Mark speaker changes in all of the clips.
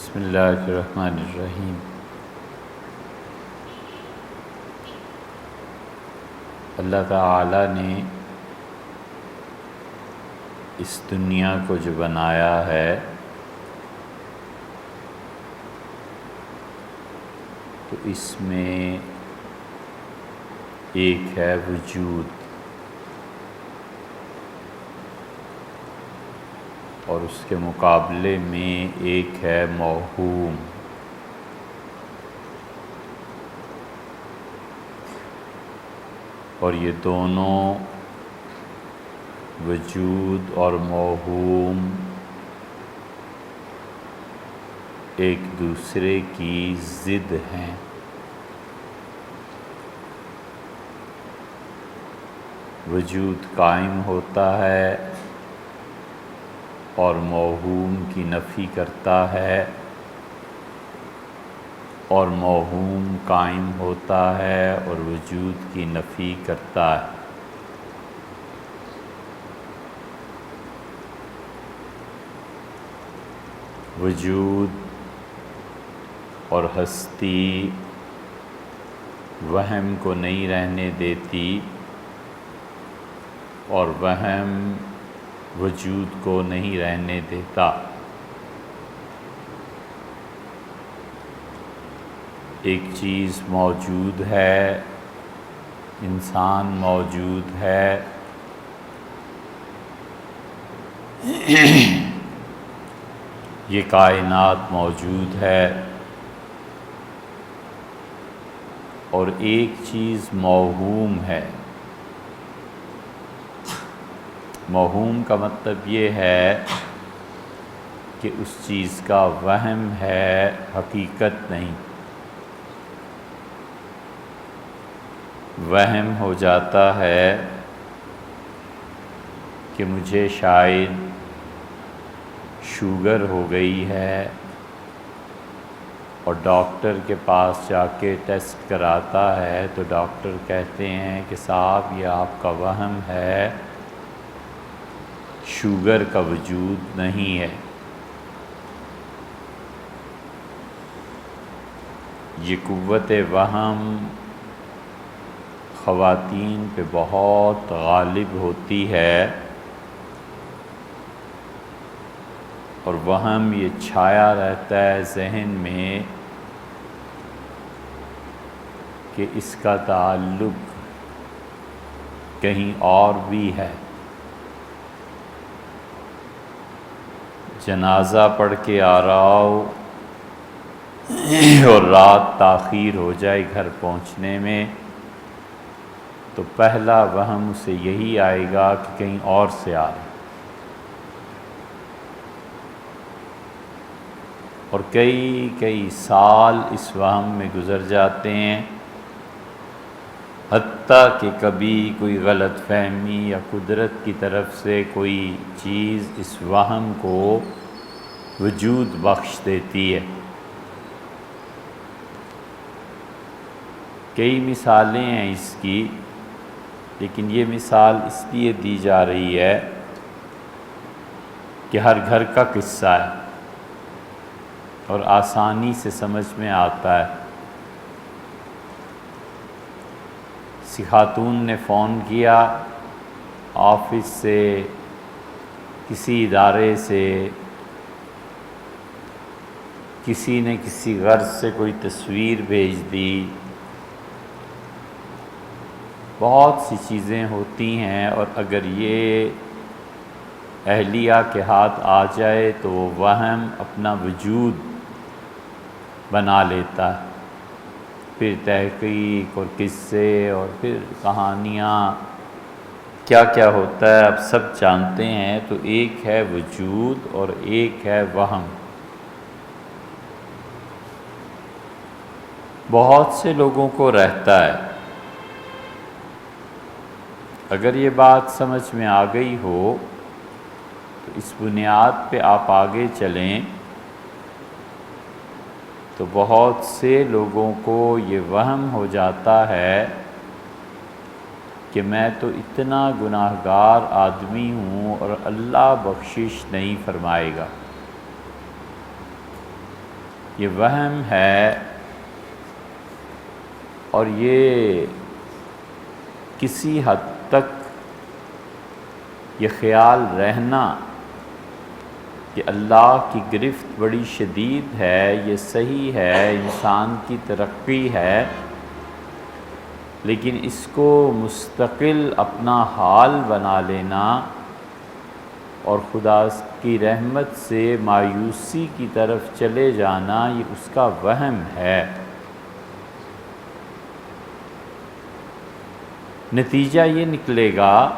Speaker 1: بسم اللہ الرحمن الرحیم۔ اللہ تعالیٰ نے اس دنیا کو جو بنایا ہے تو اس میں ایک ہے وجود اور اس کے مقابلے میں ایک ہے موہوم۔ اور یہ دونوں وجود اور موہوم ایک دوسرے کی ضد ہیں۔ وجود قائم ہوتا ہے اور موہوم کی نفی کرتا ہے، اور موہوم قائم ہوتا ہے اور وجود کی نفی کرتا ہے۔ وجود اور ہستی وہم کو نہیں رہنے دیتی اور وہم وجود کو نہیں رہنے دیتا۔ ایک چیز موجود ہے، انسان موجود ہے، یہ کائنات موجود ہے، اور ایک چیز موہوم ہے۔ موہوم کا مطلب یہ ہے کہ اس چیز کا وہم ہے، حقیقت نہیں۔ وہم ہو جاتا ہے کہ مجھے شاید شوگر ہو گئی ہے، اور ڈاکٹر کے پاس جا کے ٹیسٹ کراتا ہے تو ڈاکٹر کہتے ہیں کہ صاحب یہ آپ کا وہم ہے، شوگر کا وجود نہیں ہے۔ یہ قوت وہم خواتین پہ بہت غالب ہوتی ہے، اور وہم یہ چھایا رہتا ہے ذہن میں کہ اس کا تعلق کہیں اور بھی ہے۔ جنازہ پڑھ کے آ رہا ہو اور رات تاخیر ہو جائے گھر پہنچنے میں تو پہلا وہم اسے یہی آئے گا کہ کہیں اور سے آ رہا، اور کئی سال اس وہم میں گزر جاتے ہیں، حتیٰ کہ کبھی کوئی غلط فہمی یا قدرت کی طرف سے کوئی چیز اس وہم کو وجود بخش دیتی ہے۔ کئی مثالیں ہیں اس کی، لیکن یہ مثال اس لیے دی جا رہی ہے کہ ہر گھر کا قصہ ہے اور آسانی سے سمجھ میں آتا ہے۔ کسی خاتون نے فون کیا آفس سے، کسی ادارے سے، کسی نے کسی غرض سے کوئی تصویر بھیج دی، بہت سی چیزیں ہوتی ہیں، اور اگر یہ اہلیہ کے ہاتھ آ جائے تو وہ وہم اپنا وجود بنا لیتا ہے۔ پھر تحقیق اور قصے اور پھر کہانیاں، کیا کیا ہوتا ہے اب سب جانتے ہیں۔ تو ایک ہے وجود اور ایک ہے وہم۔ بہت سے لوگوں کو رہتا ہے۔ اگر یہ بات سمجھ میں آ گئی ہو تو اس بنیاد پہ آپ آگے چلیں تو بہت سے لوگوں کو یہ وہم ہو جاتا ہے کہ میں تو اتنا گناہ گار آدمی ہوں اور اللہ بخشش نہیں فرمائے گا۔ یہ وہم ہے، اور یہ کسی حد تک یہ خیال رہنا کہ اللہ کی گرفت بڑی شدید ہے، یہ صحیح ہے، انسان کی ترقی ہے، لیکن اس کو مستقل اپنا حال بنا لینا اور خدا کی رحمت سے مایوسی کی طرف چلے جانا، یہ اس کا وہم ہے۔ نتیجہ یہ نکلے گا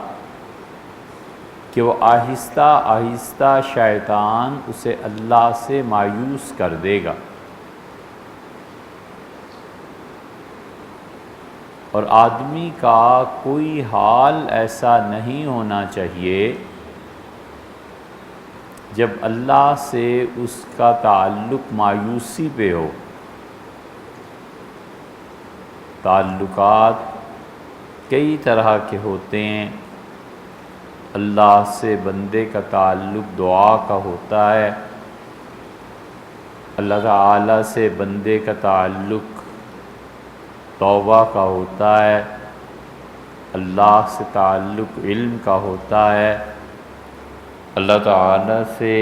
Speaker 1: کہ وہ آہستہ آہستہ شیطان اسے اللہ سے مایوس کر دے گا، اور آدمی کا کوئی حال ایسا نہیں ہونا چاہیے جب اللہ سے اس کا تعلق مایوسی پہ ہو۔ تعلقات کئی طرح کے ہوتے ہیں۔ اللہ سے بندے کا تعلق دعا کا ہوتا ہے، اللہ تعالیٰ سے بندے کا تعلق توبہ کا ہوتا ہے، اللہ سے تعلق علم کا ہوتا ہے، اللہ تعالیٰ سے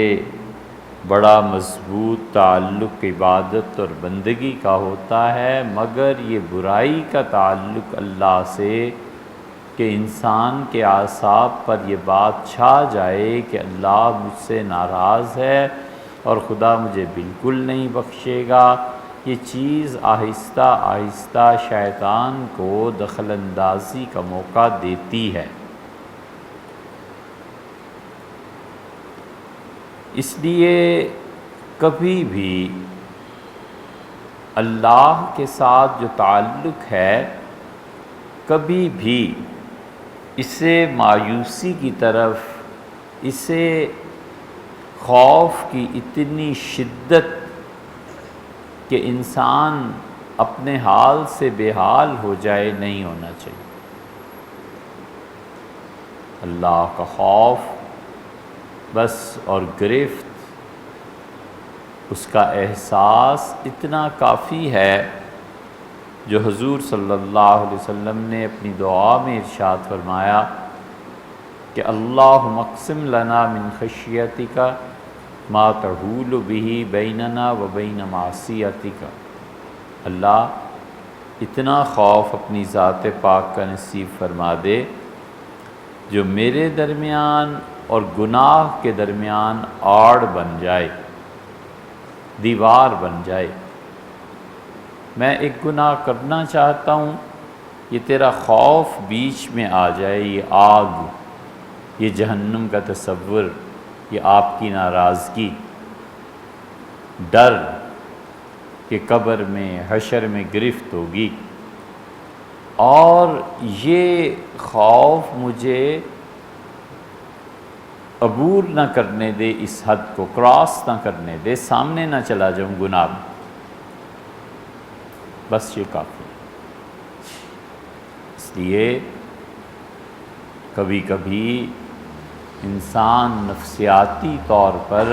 Speaker 1: بڑا مضبوط تعلق عبادت اور بندگی کا ہوتا ہے، مگر یہ برائی کا تعلق اللہ سے کہ انسان کے اعصاب پر یہ بات چھا جائے کہ اللہ مجھ سے ناراض ہے اور خدا مجھے بالکل نہیں بخشے گا، یہ چیز آہستہ آہستہ شیطان کو دخل اندازی کا موقع دیتی ہے۔ اس لیے کبھی بھی اللہ کے ساتھ جو تعلق ہے، کبھی بھی اسے مایوسی کی طرف، اسے خوف کی اتنی شدت کہ انسان اپنے حال سے بے حال ہو جائے نہیں ہونا چاہیے۔ اللہ کا خوف بس اور گرفت، اس کا احساس اتنا کافی ہے، جو حضور صلی اللہ علیہ وسلم نے اپنی دعا میں ارشاد فرمایا کہ اللہم اقسم لنا من خشیتک ما تحول به بیننا و بین معصیتک۔ اللہ اتنا خوف اپنی ذات پاک کا نصیب فرما دے جو میرے درمیان اور گناہ کے درمیان آڑ بن جائے، دیوار بن جائے۔ میں ایک گناہ کرنا چاہتا ہوں، یہ تیرا خوف بیچ میں آ جائے، یہ آگ، یہ جہنم کا تصور، یہ آپ کی ناراضگی، ڈر کہ قبر میں حشر میں گرفت ہوگی، اور یہ خوف مجھے عبور نہ کرنے دے، اس حد کو کراس نہ کرنے دے، سامنے نہ چلا جاؤں گناہ میں، بس یہ کافی ہے۔ اس لیے کبھی کبھی انسان نفسیاتی طور پر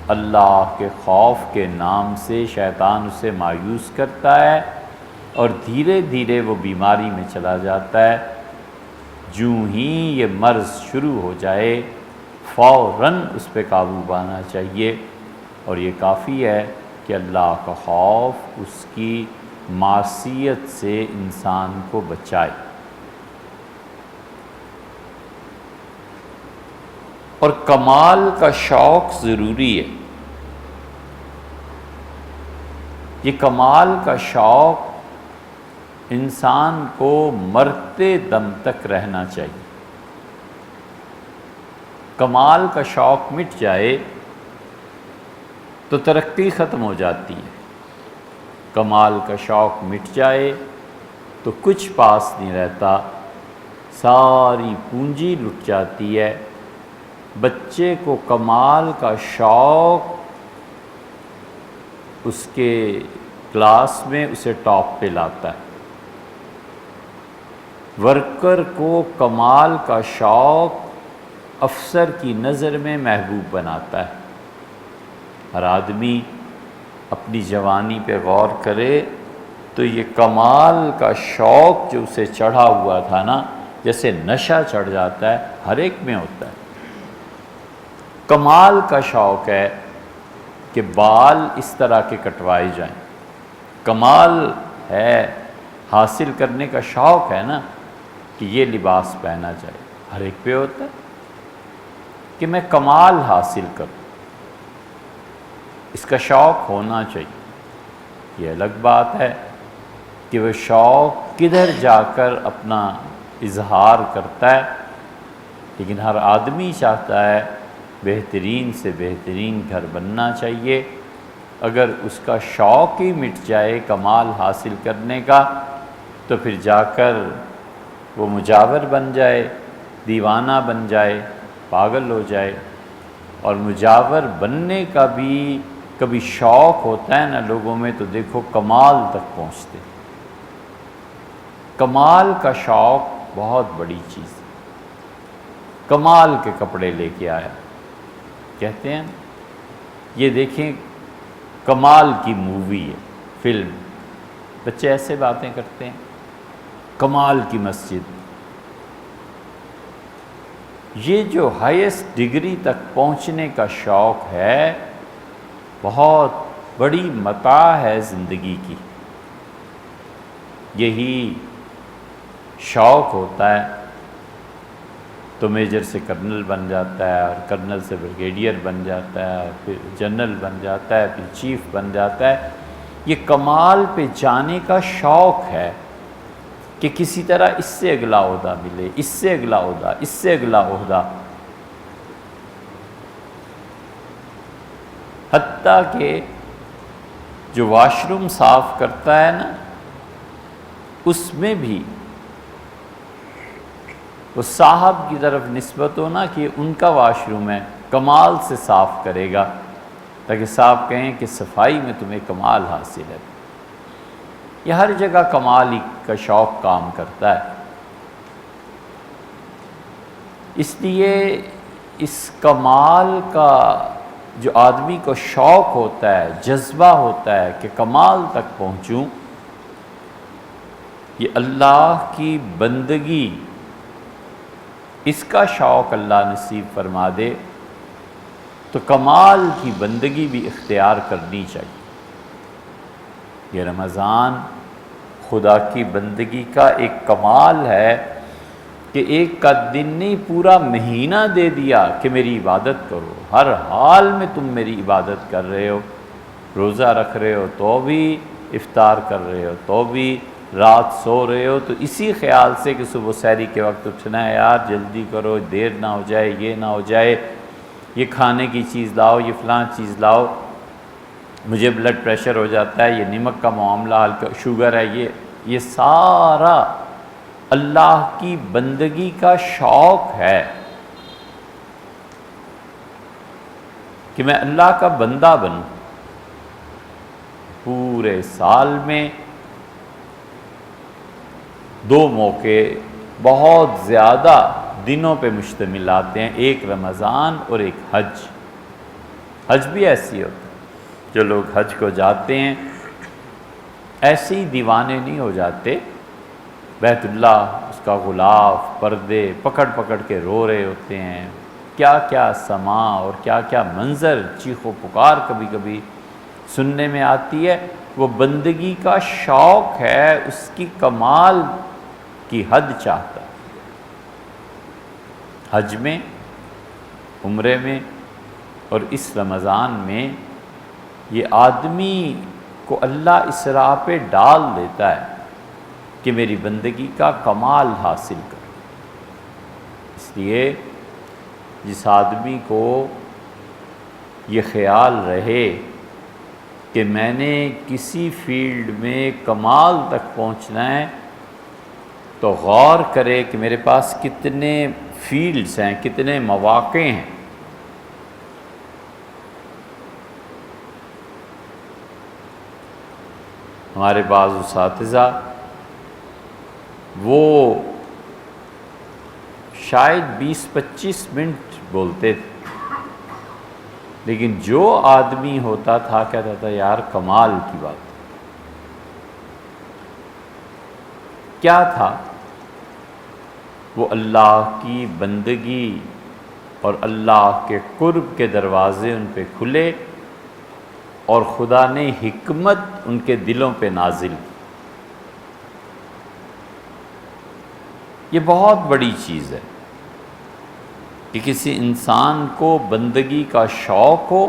Speaker 1: اللہ کے خوف کے نام سے شیطان اسے مایوس کرتا ہے، اور دھیرے دھیرے وہ بیماری میں چلا جاتا ہے۔ جوں ہی یہ مرض شروع ہو جائے فوراً اس پہ قابو پانا چاہیے، اور یہ کافی ہے کہ اللہ کا خوف اس کی معصیت سے انسان کو بچائے۔ اور کمال کا شوق ضروری ہے۔ یہ کمال کا شوق انسان کو مرتے دم تک رہنا چاہیے۔ کمال کا شوق مٹ جائے تو ترقی ختم ہو جاتی ہے، کمال کا شوق مٹ جائے تو کچھ پاس نہیں رہتا، ساری پونجی لٹ جاتی ہے۔ بچے کو کمال کا شوق اس کے کلاس میں اسے ٹاپ پہ لاتا ہے، ورکر کو کمال کا شوق افسر کی نظر میں محبوب بناتا ہے۔ ہر آدمی اپنی جوانی پہ غور کرے تو یہ کمال کا شوق جو اسے چڑھا ہوا تھا نا، جیسے نشہ چڑھ جاتا ہے، ہر ایک میں ہوتا ہے۔ کمال کا شوق ہے کہ بال اس طرح کے کٹوائے جائیں، کمال ہے، حاصل کرنے کا شوق ہے نا کہ یہ لباس پہنا جائے، ہر ایک پہ ہوتا ہے کہ میں کمال حاصل کروں، اس کا شوق ہونا چاہیے۔ یہ الگ بات ہے کہ وہ شوق کدھر جا کر اپنا اظہار کرتا ہے، لیکن ہر آدمی چاہتا ہے بہترین سے بہترین گھر بننا چاہیے۔ اگر اس کا شوق ہی مٹ جائے کمال حاصل کرنے کا، تو پھر جا کر وہ مجاور بن جائے، دیوانہ بن جائے، پاگل ہو جائے۔ اور مجاور بننے کا بھی کبھی شوق ہوتا ہے نا لوگوں میں، تو دیکھو کمال تک پہنچتے۔ کمال کا شوق بہت بڑی چیز ہے۔ کمال کے کپڑے لے کے آیا، کہتے ہیں یہ دیکھیں کمال کی مووی ہے، فلم، بچے ایسے باتیں کرتے ہیں، کمال کی مسجد۔ یہ جو ہائیسٹ ڈگری تک پہنچنے کا شوق ہے، بہت بڑی متاع ہے زندگی کی۔ یہی شوق ہوتا ہے تو میجر سے کرنل بن جاتا ہے، اور کرنل سے بریگیڈیئر بن جاتا ہے، اور پھر جنرل بن جاتا ہے، پھر چیف بن جاتا ہے۔ یہ کمال پہ جانے کا شوق ہے کہ کسی طرح اس سے اگلا عہدہ ملے، اس سے اگلا عہدہ، اس سے اگلا عہدہ۔ حتیٰ کہ جو واش روم صاف کرتا ہے نا، اس میں بھی وہ صاحب کی طرف نسبت ہو نا کہ ان کا واش روم ہے، کمال سے صاف کرے گا، تاکہ صاحب کہیں کہ صفائی میں تمہیں کمال حاصل ہے۔ یہ ہر جگہ کمال ہی کا شوق کام کرتا ہے۔ اس لیے اس کمال کا جو آدمی کو شوق ہوتا ہے، جذبہ ہوتا ہے کہ کمال تک پہنچوں، یہ اللہ کی بندگی، اس کا شوق اللہ نصیب فرما دے تو کمال کی بندگی بھی اختیار کرنی چاہیے۔ یہ رمضان خدا کی بندگی کا ایک کمال ہے کہ ایک کا دن نہیں، پورا مہینہ دے دیا کہ میری عبادت کرو، ہر حال میں تم میری عبادت کر رہے ہو، روزہ رکھ رہے ہو تو بھی، افطار کر رہے ہو تو بھی، رات سو رہے ہو تو اسی خیال سے کہ صبح سحری کے وقت اٹھنا ہے، یار جلدی کرو، دیر نہ ہو جائے، یہ نہ ہو جائے، یہ کھانے کی چیز لاؤ، یہ فلاں چیز لاؤ، مجھے بلڈ پریشر ہو جاتا ہے، یہ نمک کا معاملہ، ہلکا شوگر ہے، یہ سارا اللہ کی بندگی کا شوق ہے کہ میں اللہ کا بندہ بنوں۔ پورے سال میں دو موقع بہت زیادہ دنوں پہ مشتمل آتے ہیں، ایک رمضان اور ایک حج۔ حج بھی ایسی ہوتا ہے، جو لوگ حج کو جاتے ہیں ایسے ہی دیوانے نہیں ہو جاتے، بیت اللہ، اس کا غلاف، پردے پکڑ پکڑ کے رو رہے ہوتے ہیں، کیا کیا سما اور کیا کیا منظر، چیخ و پکار کبھی کبھی سننے میں آتی ہے۔ وہ بندگی کا شوق ہے، اس کی کمال کی حد چاہتا ہے۔ حج میں، عمرے میں اور اس رمضان میں یہ آدمی کو اللہ اس راہ پہ ڈال دیتا ہے کہ میری بندگی کا کمال حاصل کرو۔ اس لیے جس آدمی کو یہ خیال رہے کہ میں نے کسی فیلڈ میں کمال تک پہنچنا ہے، تو غور کرے کہ میرے پاس کتنے فیلڈز ہیں، کتنے مواقع ہیں۔ ہمارے بعض اساتذہ وہ شاید 20-25 منٹ بولتے تھے، لیکن جو آدمی ہوتا تھا کہتا تھا یار کمال کی بات کیا تھا، وہ اللہ کی بندگی اور اللہ کے قرب کے دروازے ان پہ کھلے اور خدا نے حکمت ان کے دلوں پہ نازل کی۔ یہ بہت بڑی چیز ہے کہ کسی انسان کو بندگی کا شوق ہو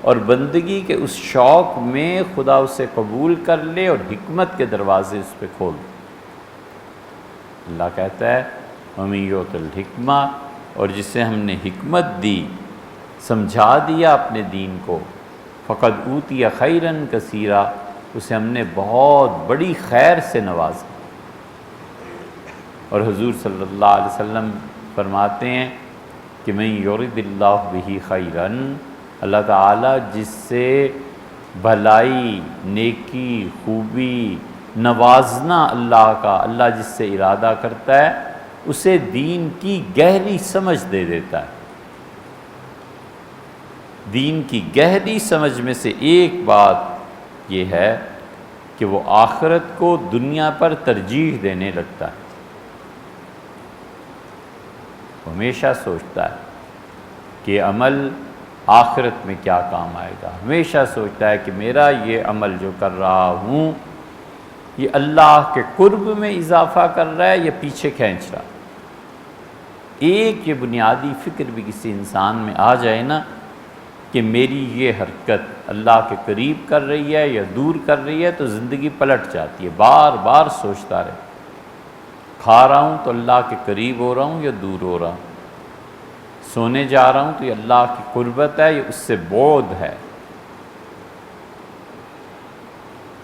Speaker 1: اور بندگی کے اس شوق میں خدا اسے قبول کر لے اور حکمت کے دروازے اس پہ کھول دے۔ اللہ کہتا ہے وَمَن یُؤْتَ الْحِکْمَةَ، اور جسے ہم نے حکمت دی، سمجھا دیا اپنے دین کو، فقد اوتی خیرا کثیرا، اسے ہم نے بہت بڑی خیر سے نوازا۔ اور حضور صلی اللہ علیہ وسلم فرماتے ہیں کہ من یرد اللہ بہ خیرا، اللہ تعالیٰ جس سے بھلائی، نیکی، خوبی، نوازنا اللہ کا اللہ جس سے ارادہ کرتا ہے اسے دین کی گہری سمجھ دے دیتا ہے۔ دین کی گہری سمجھ میں سے ایک بات یہ ہے کہ وہ آخرت کو دنیا پر ترجیح دینے لگتا ہے، ہمیشہ سوچتا ہے کہ عمل آخرت میں کیا کام آئے گا، ہمیشہ سوچتا ہے کہ میرا یہ عمل جو کر رہا ہوں یہ اللہ کے قرب میں اضافہ کر رہا ہے یا پیچھے کھینچ رہا ہے۔ ایک یہ بنیادی فکر بھی کسی انسان میں آ جائے نا کہ میری یہ حرکت اللہ کے قریب کر رہی ہے یا دور کر رہی ہے، تو زندگی پلٹ جاتی ہے۔ بار بار سوچتا رہے، کھا رہا ہوں تو اللہ کے قریب ہو رہا ہوں یا دور ہو رہا ہوں، سونے جا رہا ہوں تو یہ اللہ کی قربت ہے یا اس سے بعد ہے،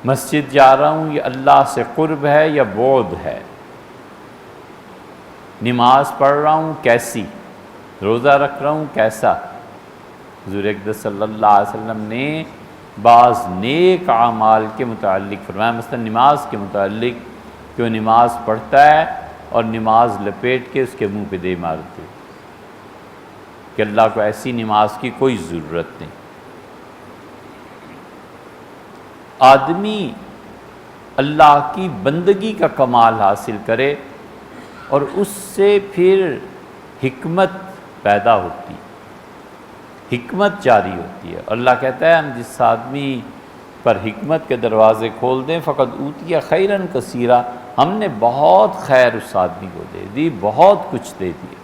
Speaker 1: مسجد جا رہا ہوں یہ اللہ سے قرب ہے یا بعد ہے، نماز پڑھ رہا ہوں کیسی، روزہ رکھ رہا ہوں کیسا۔ حضور اقدس صلی اللہ علیہ وسلم نے بعض نیک اعمال کے متعلق فرمایا، مثلا نماز کے متعلق کہ وہ نماز پڑھتا ہے اور نماز لپیٹ کے اس کے منہ پہ دے مارتے، کہ اللہ کو ایسی نماز کی کوئی ضرورت نہیں۔ آدمی اللہ کی بندگی کا کمال حاصل کرے اور اس سے پھر حکمت پیدا ہوتی، حکمت جاری ہوتی ہے۔ اللہ کہتا ہے ہم جس آدمی پر حکمت کے دروازے کھول دیں فقد اوتی خیرا کثیرا، ہم نے بہت خیر اس آدمی کو دے دی، بہت کچھ دے دیا۔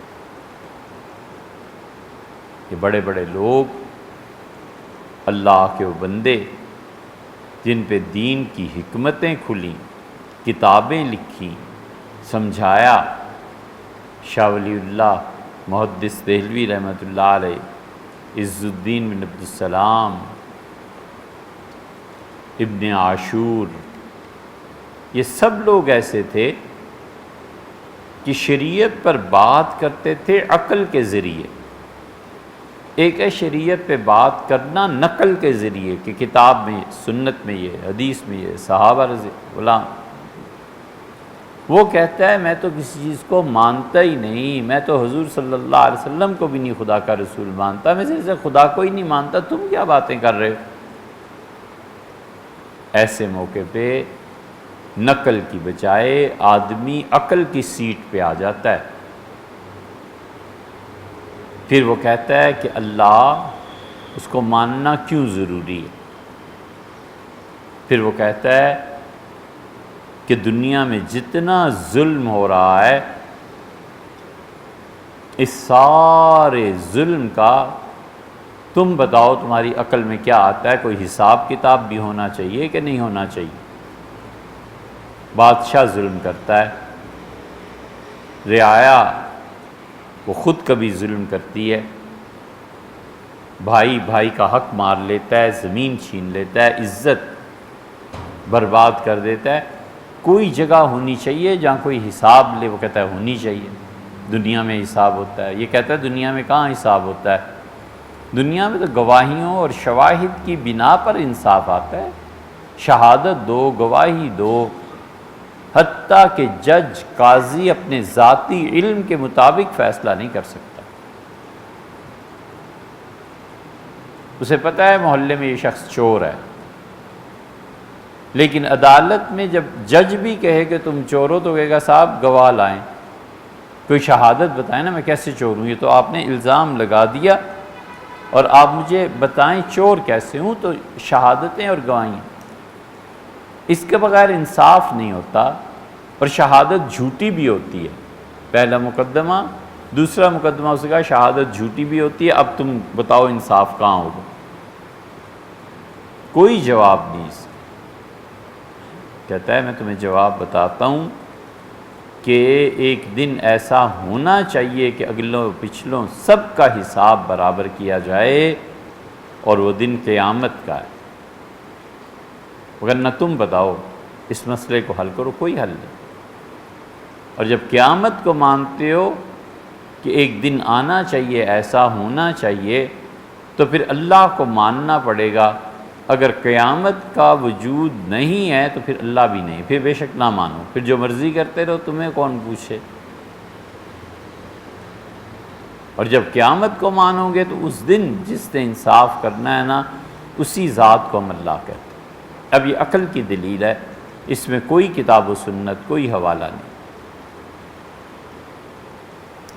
Speaker 1: کہ بڑے بڑے لوگ اللہ کے وہ بندے جن پہ دین کی حکمتیں کھلیں، کتابیں لکھیں، سمجھایا، شاہ ولی اللہ محدث دہلوی رحمۃ اللہ علیہ، عز الدین بن عبد السلام، ابن عاشور، یہ سب لوگ ایسے تھے کہ شریعت پر بات کرتے تھے عقل کے ذریعے۔ ایک ہے شریعت پہ بات کرنا نقل کے ذریعے کہ کتاب میں، سنت میں یہ، حدیث میں یہ، صحابہ رضی غلام۔ وہ کہتا ہے میں تو کسی چیز کو مانتا ہی نہیں، میں تو حضور صلی اللہ علیہ وسلم کو بھی نہیں خدا کا رسول مانتا، میں سے خدا کو ہی نہیں مانتا، تم کیا باتیں کر رہے ہو؟ ایسے موقع پہ نقل کی بجائے آدمی عقل کی سیٹ پہ آ جاتا ہے۔ پھر وہ کہتا ہے کہ اللہ، اس کو ماننا کیوں ضروری ہے؟ پھر وہ کہتا ہے کہ دنیا میں جتنا ظلم ہو رہا ہے اس سارے ظلم کا تم بتاؤ تمہاری عقل میں کیا آتا ہے؟ کوئی حساب کتاب بھی ہونا چاہیے کہ نہیں ہونا چاہیے؟ بادشاہ ظلم کرتا ہے، رعایا وہ خود کبھی ظلم کرتی ہے، بھائی بھائی کا حق مار لیتا ہے، زمین چھین لیتا ہے، عزت برباد کر دیتا ہے۔ کوئی جگہ ہونی چاہیے جہاں کوئی حساب لے، وہ کہتا ہے ہونی چاہیے، دنیا میں حساب ہوتا ہے۔ یہ کہتا ہے دنیا میں کہاں حساب ہوتا ہے؟ دنیا میں تو گواہیوں اور شواہد کی بنا پر انصاف آتا ہے، شہادت دو، گواہی دو، حتیٰ کہ جج قاضی اپنے ذاتی علم کے مطابق فیصلہ نہیں کر سکتا۔ اسے پتہ ہے محلے میں یہ شخص چور ہے، لیکن عدالت میں جب جج بھی کہے کہ تم چور ہو تو کہے گا صاحب گواہ لائیں، کوئی شہادت بتائیں نا میں کیسے چور ہوں، یہ تو آپ نے الزام لگا دیا اور آپ مجھے بتائیں چور کیسے ہوں، تو شہادتیں اور گواہیں، اس کے بغیر انصاف نہیں ہوتا، اور شہادت جھوٹی بھی ہوتی ہے۔ پہلا مقدمہ، دوسرا مقدمہ اس کا شہادت جھوٹی بھی ہوتی ہے، اب تم بتاؤ انصاف کہاں ہوگا؟ کوئی جواب نہیں اس کا۔ کہتا ہے میں تمہیں جواب بتاتا ہوں کہ ایک دن ایسا ہونا چاہیے کہ اگلوں پچھلوں سب کا حساب برابر کیا جائے، اور وہ دن قیامت کا ہے، ورنہ تم بتاؤ اس مسئلے کو حل کرو، کوئی حل نہیں۔ اور جب قیامت کو مانتے ہو کہ ایک دن آنا چاہیے، ایسا ہونا چاہیے، تو پھر اللہ کو ماننا پڑے گا۔ اگر قیامت کا وجود نہیں ہے تو پھر اللہ بھی نہیں، پھر بے شک نہ مانو، پھر جو مرضی کرتے رہو، تمہیں کون پوچھے۔ اور جب قیامت کو مانو گے تو اس دن جس نے انصاف کرنا ہے نا، اسی ذات کو ہم اللہ کہتے ہیں۔ اب یہ عقل کی دلیل ہے، اس میں کوئی کتاب و سنت، کوئی حوالہ نہیں۔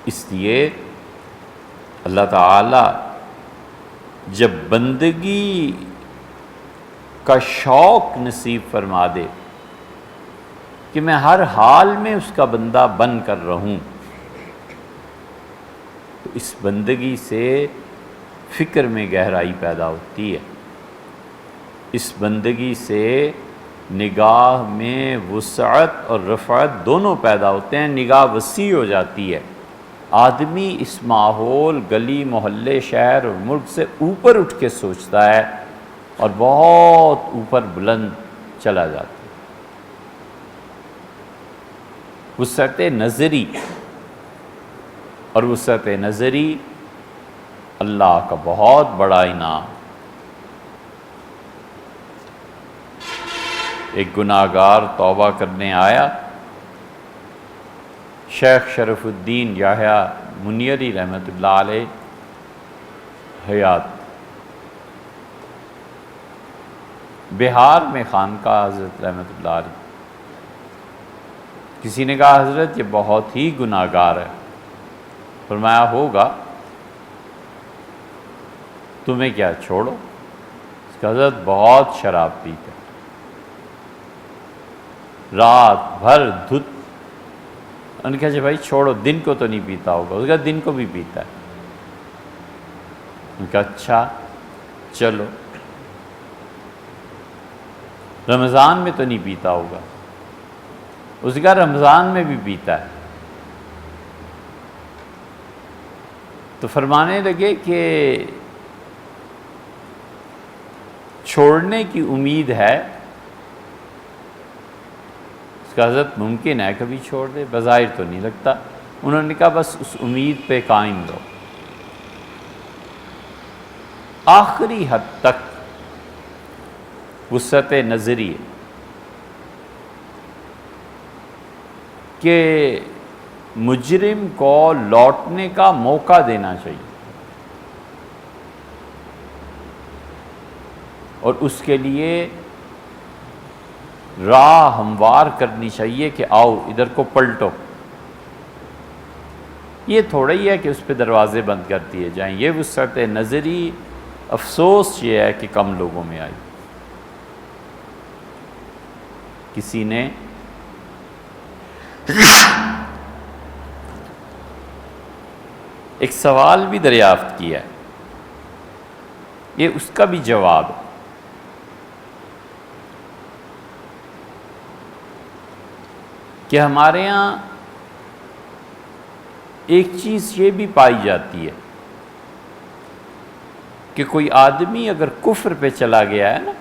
Speaker 1: اس لیے اللہ تعالی جب بندگی کا شوق نصیب فرما دے کہ میں ہر حال میں اس کا بندہ بن کر رہوں، تو اس بندگی سے فکر میں گہرائی پیدا ہوتی ہے، اس بندگی سے نگاہ میں وسعت اور رفعت دونوں پیدا ہوتے ہیں، نگاہ وسیع ہو جاتی ہے، آدمی اس ماحول، گلی محلے، شہر اور ملک سے اوپر اٹھ کے سوچتا ہے اور بہت اوپر بلند چلا جاتا ہے۔ وسعت نظری، اور وسعت نظری اللہ کا بہت بڑا انعام۔ ایک گناہگار توبہ کرنے آیا، شیخ شرف الدین یحییٰ منیری رحمۃ اللہ علیہ حیات، بہار میں خانقاہ حضرت رحمۃ اللہ علیہ۔ کسی نے کہا حضرت یہ بہت ہی گناہگار ہے، فرمایا ہوگا، تمہیں کیا چھوڑو؟ اس کا حضرت بہت شراب پیتا ہے، رات بھر دھت۔ ان نے کہا جی بھائی چھوڑو، دن کو تو نہیں پیتا ہوگا؟ اس کا دن کو بھی پیتا ہے۔ ان کا اچھا چلو، رمضان میں تو نہیں پیتا ہوگا؟ اس کا رمضان میں بھی پیتا ہے۔ تو فرمانے لگے کہ چھوڑنے کی امید ہے؟ اس کا حضرت ممکن ہے کبھی چھوڑ دے، بظاہر تو نہیں لگتا۔ انہوں نے کہا بس اس امید پہ قائم رہو، آخری حد تک وسعت نظری کہ مجرم کو لوٹنے کا موقع دینا چاہیے، اور اس کے لیے راہ ہموار کرنی چاہیے کہ آؤ ادھر کو پلٹو۔ یہ تھوڑا ہی ہے کہ اس پہ دروازے بند کر دیے جائیں، یہ وسعت نظری افسوس یہ ہے کہ کم لوگوں میں آئی۔ کسی نے ایک سوال بھی دریافت کیا ہے، یہ اس کا بھی جواب ہے کہ ہمارے ہاں ایک چیز یہ بھی پائی جاتی ہے کہ کوئی آدمی اگر کفر پہ چلا گیا ہے نا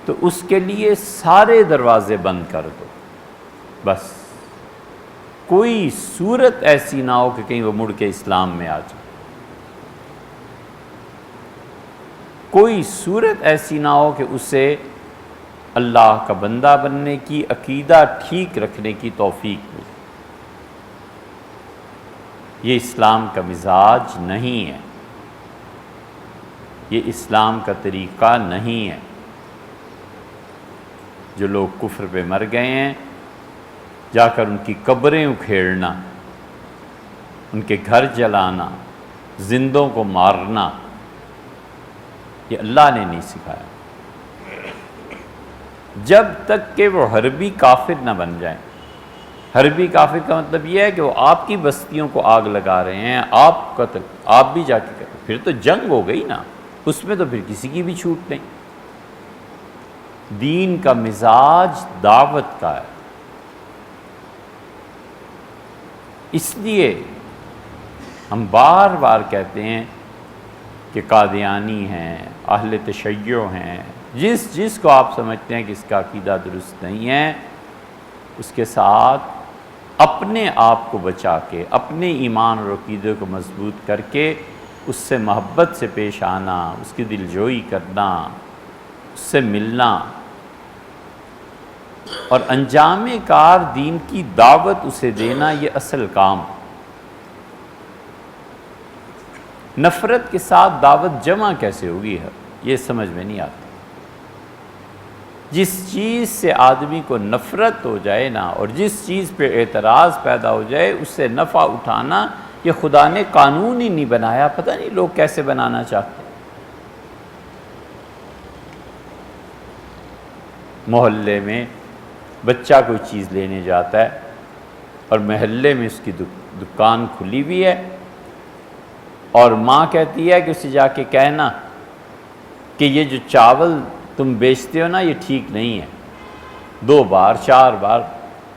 Speaker 1: تو اس کے لیے سارے دروازے بند کر دو، بس کوئی صورت ایسی نہ ہو کہ کہیں وہ مڑ کے اسلام میں آ جائے، کوئی صورت ایسی نہ ہو کہ اسے اللہ کا بندہ بننے کی، عقیدہ ٹھیک رکھنے کی توفیق ملے۔ یہ اسلام کا مزاج نہیں ہے۔ یہ اسلام کا طریقہ نہیں ہے۔ جو لوگ کفر پہ مر گئے ہیں، جا کر ان کی قبریں اکھیڑنا، ان کے گھر جلانا، زندوں کو مارنا، یہ اللہ نے نہیں سکھایا، جب تک کہ وہ حربی کافر نہ بن جائیں۔ حربی کافر کا مطلب یہ ہے کہ وہ آپ کی بستیوں کو آگ لگا رہے ہیں، آپ بھی جا کے کریں، پھر تو جنگ ہو گئی نا، اس میں تو پھر کسی کی بھی چھوٹ نہیں۔ دین کا مزاج دعوت کا ہے، اس لیے ہم بار بار کہتے ہیں کہ قادیانی ہیں، اہل تشیع ہیں، جس کو آپ سمجھتے ہیں کہ اس کا عقیدہ درست نہیں ہے، اس کے ساتھ اپنے آپ کو بچا کے، اپنے ایمان اور عقیدے کو مضبوط کر کے اس سے محبت سے پیش آنا، اس کی دلجوئی کرنا، اس سے ملنا، اور انجام کار دین کی دعوت اسے دینا، یہ اصل کام۔ نفرت کے ساتھ دعوت جمع کیسے ہوگی ہے، یہ سمجھ میں نہیں آتی۔ جس چیز سے آدمی کو نفرت ہو جائے نا، اور جس چیز پہ اعتراض پیدا ہو جائے، اس سے نفع اٹھانا، یہ خدا نے قانون ہی نہیں بنایا، پتہ نہیں لوگ کیسے بنانا چاہتے ہیں۔ محلے میں بچہ کوئی چیز لینے جاتا ہے اور محلے میں اس کی دکان کھلی ہوئی ہے، اور ماں کہتی ہے کہ اسے جا کے کہنا کہ یہ جو چاول تم بیچتے ہو نا، یہ ٹھیک نہیں ہے، 2 بار 4 بار۔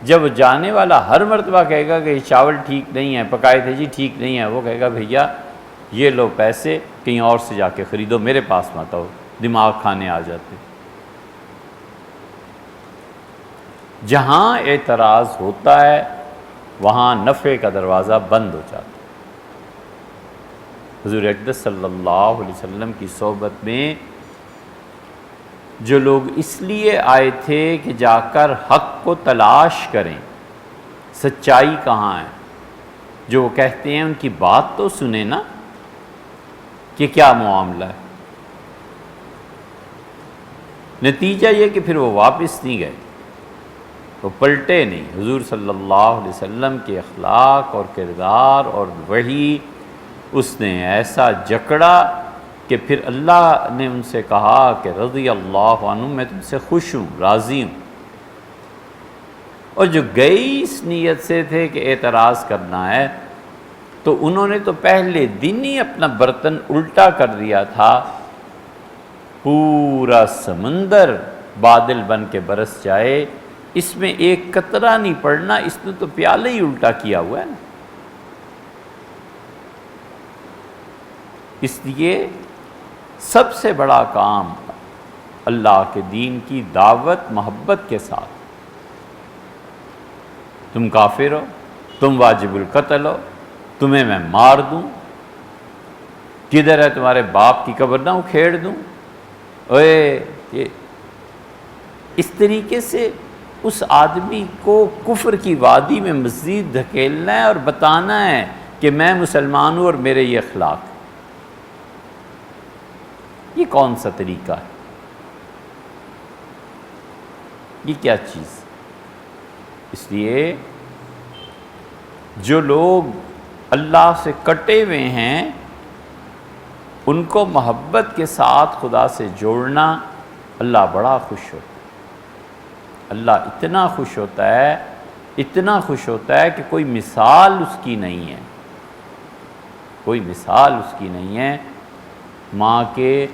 Speaker 1: جب جانے والا ہر مرتبہ کہے گا کہ یہ چاول ٹھیک نہیں ہے، پکائے تھے جی ٹھیک نہیں ہے، وہ کہے گا بھیا یہ لو پیسے، کہیں اور سے جا کے خریدو، میرے پاس مت آؤ، دماغ کھانے آ جاتے۔ جہاں اعتراض ہوتا ہے وہاں نفع کا دروازہ بند ہو جاتا ہے۔ حضور اقدس صلی اللہ علیہ وسلم کی صحبت میں جو لوگ اس لیے آئے تھے کہ جا کر حق کو تلاش کریں، سچائی کہاں ہے، جو وہ کہتے ہیں ان کی بات تو سنیں نا کہ کیا معاملہ ہے۔ نتیجہ یہ کہ پھر وہ واپس نہیں گئے، وہ پلٹے نہیں۔ حضور صلی اللہ علیہ وسلم کے اخلاق اور کردار اور وحی اس نے ایسا جکڑا کہ پھر اللہ نے ان سے کہا کہ رضی اللہ عنہ، میں تم سے خوش ہوں، راضی ہوں۔ اور جو گئی اس نیت سے تھے کہ اعتراض کرنا ہے، تو انہوں نے تو پہلے دن ہی اپنا برتن الٹا کر دیا تھا، پورا سمندر بادل بن کے برس جائے، اس میں ایک قطرہ نہیں پڑنا، اس نے تو پیالہ ہی الٹا کیا ہوا ہے نا۔ اس لیے سب سے بڑا کام اللہ کے دین کی دعوت محبت کے ساتھ۔ تم کافر ہو، تم واجب القتل ہو، تمہیں میں مار دوں، کدھر ہے تمہارے باپ کی قبر نہ اکھیڑ دوں، یہ اس طریقے سے اس آدمی کو کفر کی وادی میں مزید دھکیلنا ہے اور بتانا ہے کہ میں مسلمان ہوں اور میرے یہ اخلاق۔ یہ کون سا طریقہ ہے؟ یہ کیا چیز؟ اس لیے جو لوگ اللہ سے کٹے ہوئے ہیں، ان کو محبت کے ساتھ خدا سے جوڑنا، اللہ بڑا خوش ہوتا ہے۔ اللہ اتنا خوش ہوتا ہے، اتنا خوش ہوتا ہے کہ کوئی مثال اس کی نہیں ہے، کوئی مثال اس کی نہیں ہے۔ ماں کے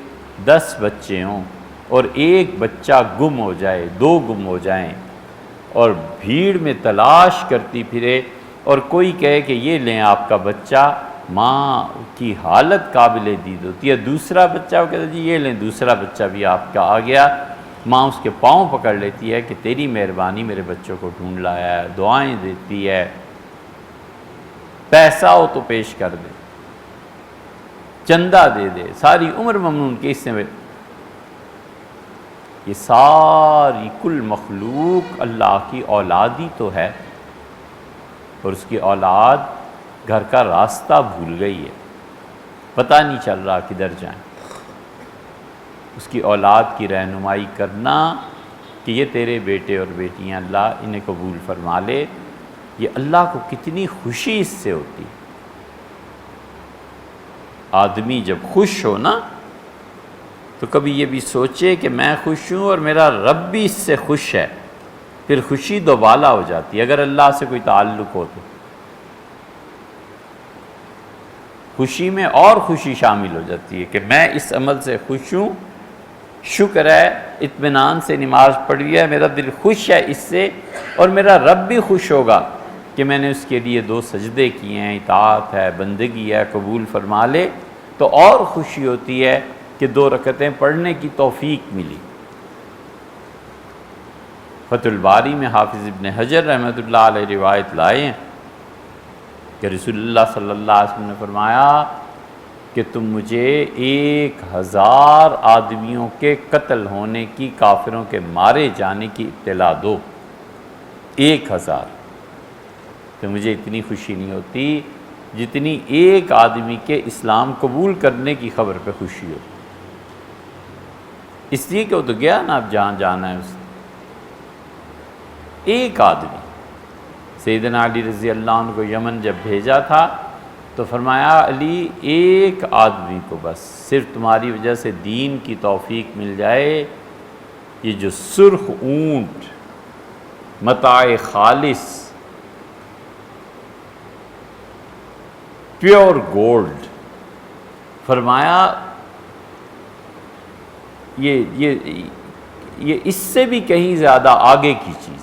Speaker 1: 10 بچے ہوں اور ایک بچہ گم ہو جائے، 2 گم ہو جائیں، اور بھیڑ میں تلاش کرتی پھرے، اور کوئی کہے کہ یہ لیں آپ کا بچہ، ماں کی حالت قابل دید ہوتی ہے۔ دوسرا بچہ وہ کہتا ہے جی یہ لیں دوسرا بچہ بھی آپ کا آ گیا، ماں اس کے پاؤں پکڑ لیتی ہے کہ تیری مہربانی میرے بچوں کو ڈھونڈ لایا ہے، دعائیں دیتی ہے، پیسہ ہو تو پیش کر دے، چندہ دے دے، ساری عمر ممنون کے اس میں۔ یہ ساری کل مخلوق اللہ کی اولادی تو ہے، اور اس کی اولاد گھر کا راستہ بھول گئی ہے، پتہ نہیں چل رہا کدھر جائیں۔ اس کی اولاد کی رہنمائی کرنا کہ یہ تیرے بیٹے اور بیٹیاں، اللہ انہیں قبول فرما لے، یہ اللہ کو کتنی خوشی اس سے ہوتی۔ آدمی جب خوش ہو نا تو کبھی یہ بھی سوچے کہ میں خوش ہوں اور میرا رب بھی اس سے خوش ہے، پھر خوشی دوبالا ہو جاتی ہے اگر اللہ سے کوئی تعلق ہو تو۔ خوشی میں اور خوشی شامل ہو جاتی ہے کہ میں اس عمل سے خوش ہوں، شکر ہے، اطمینان سے نماز پڑھی ہے، میرا دل خوش ہے اس سے، اور میرا رب بھی خوش ہوگا کہ میں نے اس کے لیے 2 سجدے کیے ہیں، اطاعت ہے، بندگی ہے، قبول فرما لے، تو اور خوشی ہوتی ہے کہ 2 رکعتیں پڑھنے کی توفیق ملی۔ فتح الباری میں حافظ ابن حجر رحمۃ اللہ علیہ روایت لائے ہیں کہ رسول اللہ صلی اللہ علیہ وسلم نے فرمایا کہ تم مجھے 1000 آدمیوں کے قتل ہونے کی، کافروں کے مارے جانے کی اطلاع دو۔ 1000 تو مجھے اتنی خوشی نہیں ہوتی جتنی ایک آدمی کے اسلام قبول کرنے کی خبر پہ خوشی ہو، اس لیے کہ وہ تو گیا نا، اب جہاں جانا ہے اس نے۔ ایک آدمی، سیدنا علی رضی اللہ عنہ کو یمن جب بھیجا تھا تو فرمایا علی ایک آدمی کو بس صرف تمہاری وجہ سے دین کی توفیق مل جائے، یہ جو سرخ اونٹ متاع خالص پیور گولڈ، فرمایا یہ اس سے بھی کہیں زیادہ آگے کی چیز،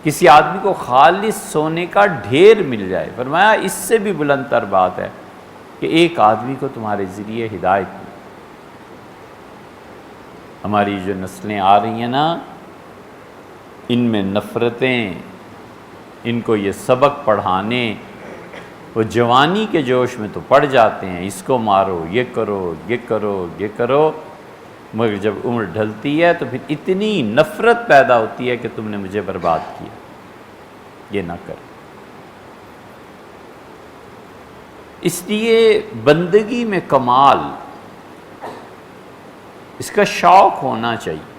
Speaker 1: کسی آدمی کو خالص سونے کا ڈھیر مل جائے، فرمایا اس سے بھی بلند تر بات ہے کہ ایک آدمی کو تمہارے ذریعے ہدایت ملے۔ ہماری جو نسلیں آ رہی ہیں نا، ان میں نفرتیں، ان کو یہ سبق پڑھانے، وہ جوانی کے جوش میں تو پڑ جاتے ہیں، اس کو مارو، یہ کرو، یہ کرو، یہ کرو، مگر جب عمر ڈھلتی ہے تو پھر اتنی نفرت پیدا ہوتی ہے کہ تم نے مجھے برباد کیا، یہ نہ کر۔ اس لیے بندگی میں کمال، اس کا شوق ہونا چاہیے۔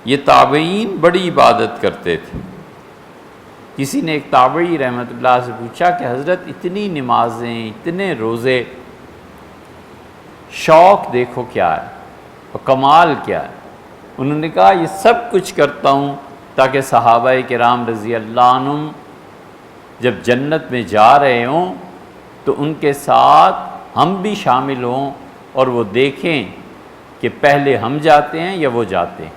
Speaker 1: یہ تابعین بڑی عبادت کرتے تھے۔ کسی نے ایک تابعی رحمۃ اللہ سے پوچھا کہ حضرت اتنی نمازیں، اتنے روزے، شوق دیکھو کیا ہے اور کمال کیا ہے؟ انہوں نے کہا یہ سب کچھ کرتا ہوں تاکہ صحابہ کرام رضی اللہ عنہم جب جنت میں جا رہے ہوں تو ان کے ساتھ ہم بھی شامل ہوں اور وہ دیکھیں کہ پہلے ہم جاتے ہیں یا وہ جاتے ہیں۔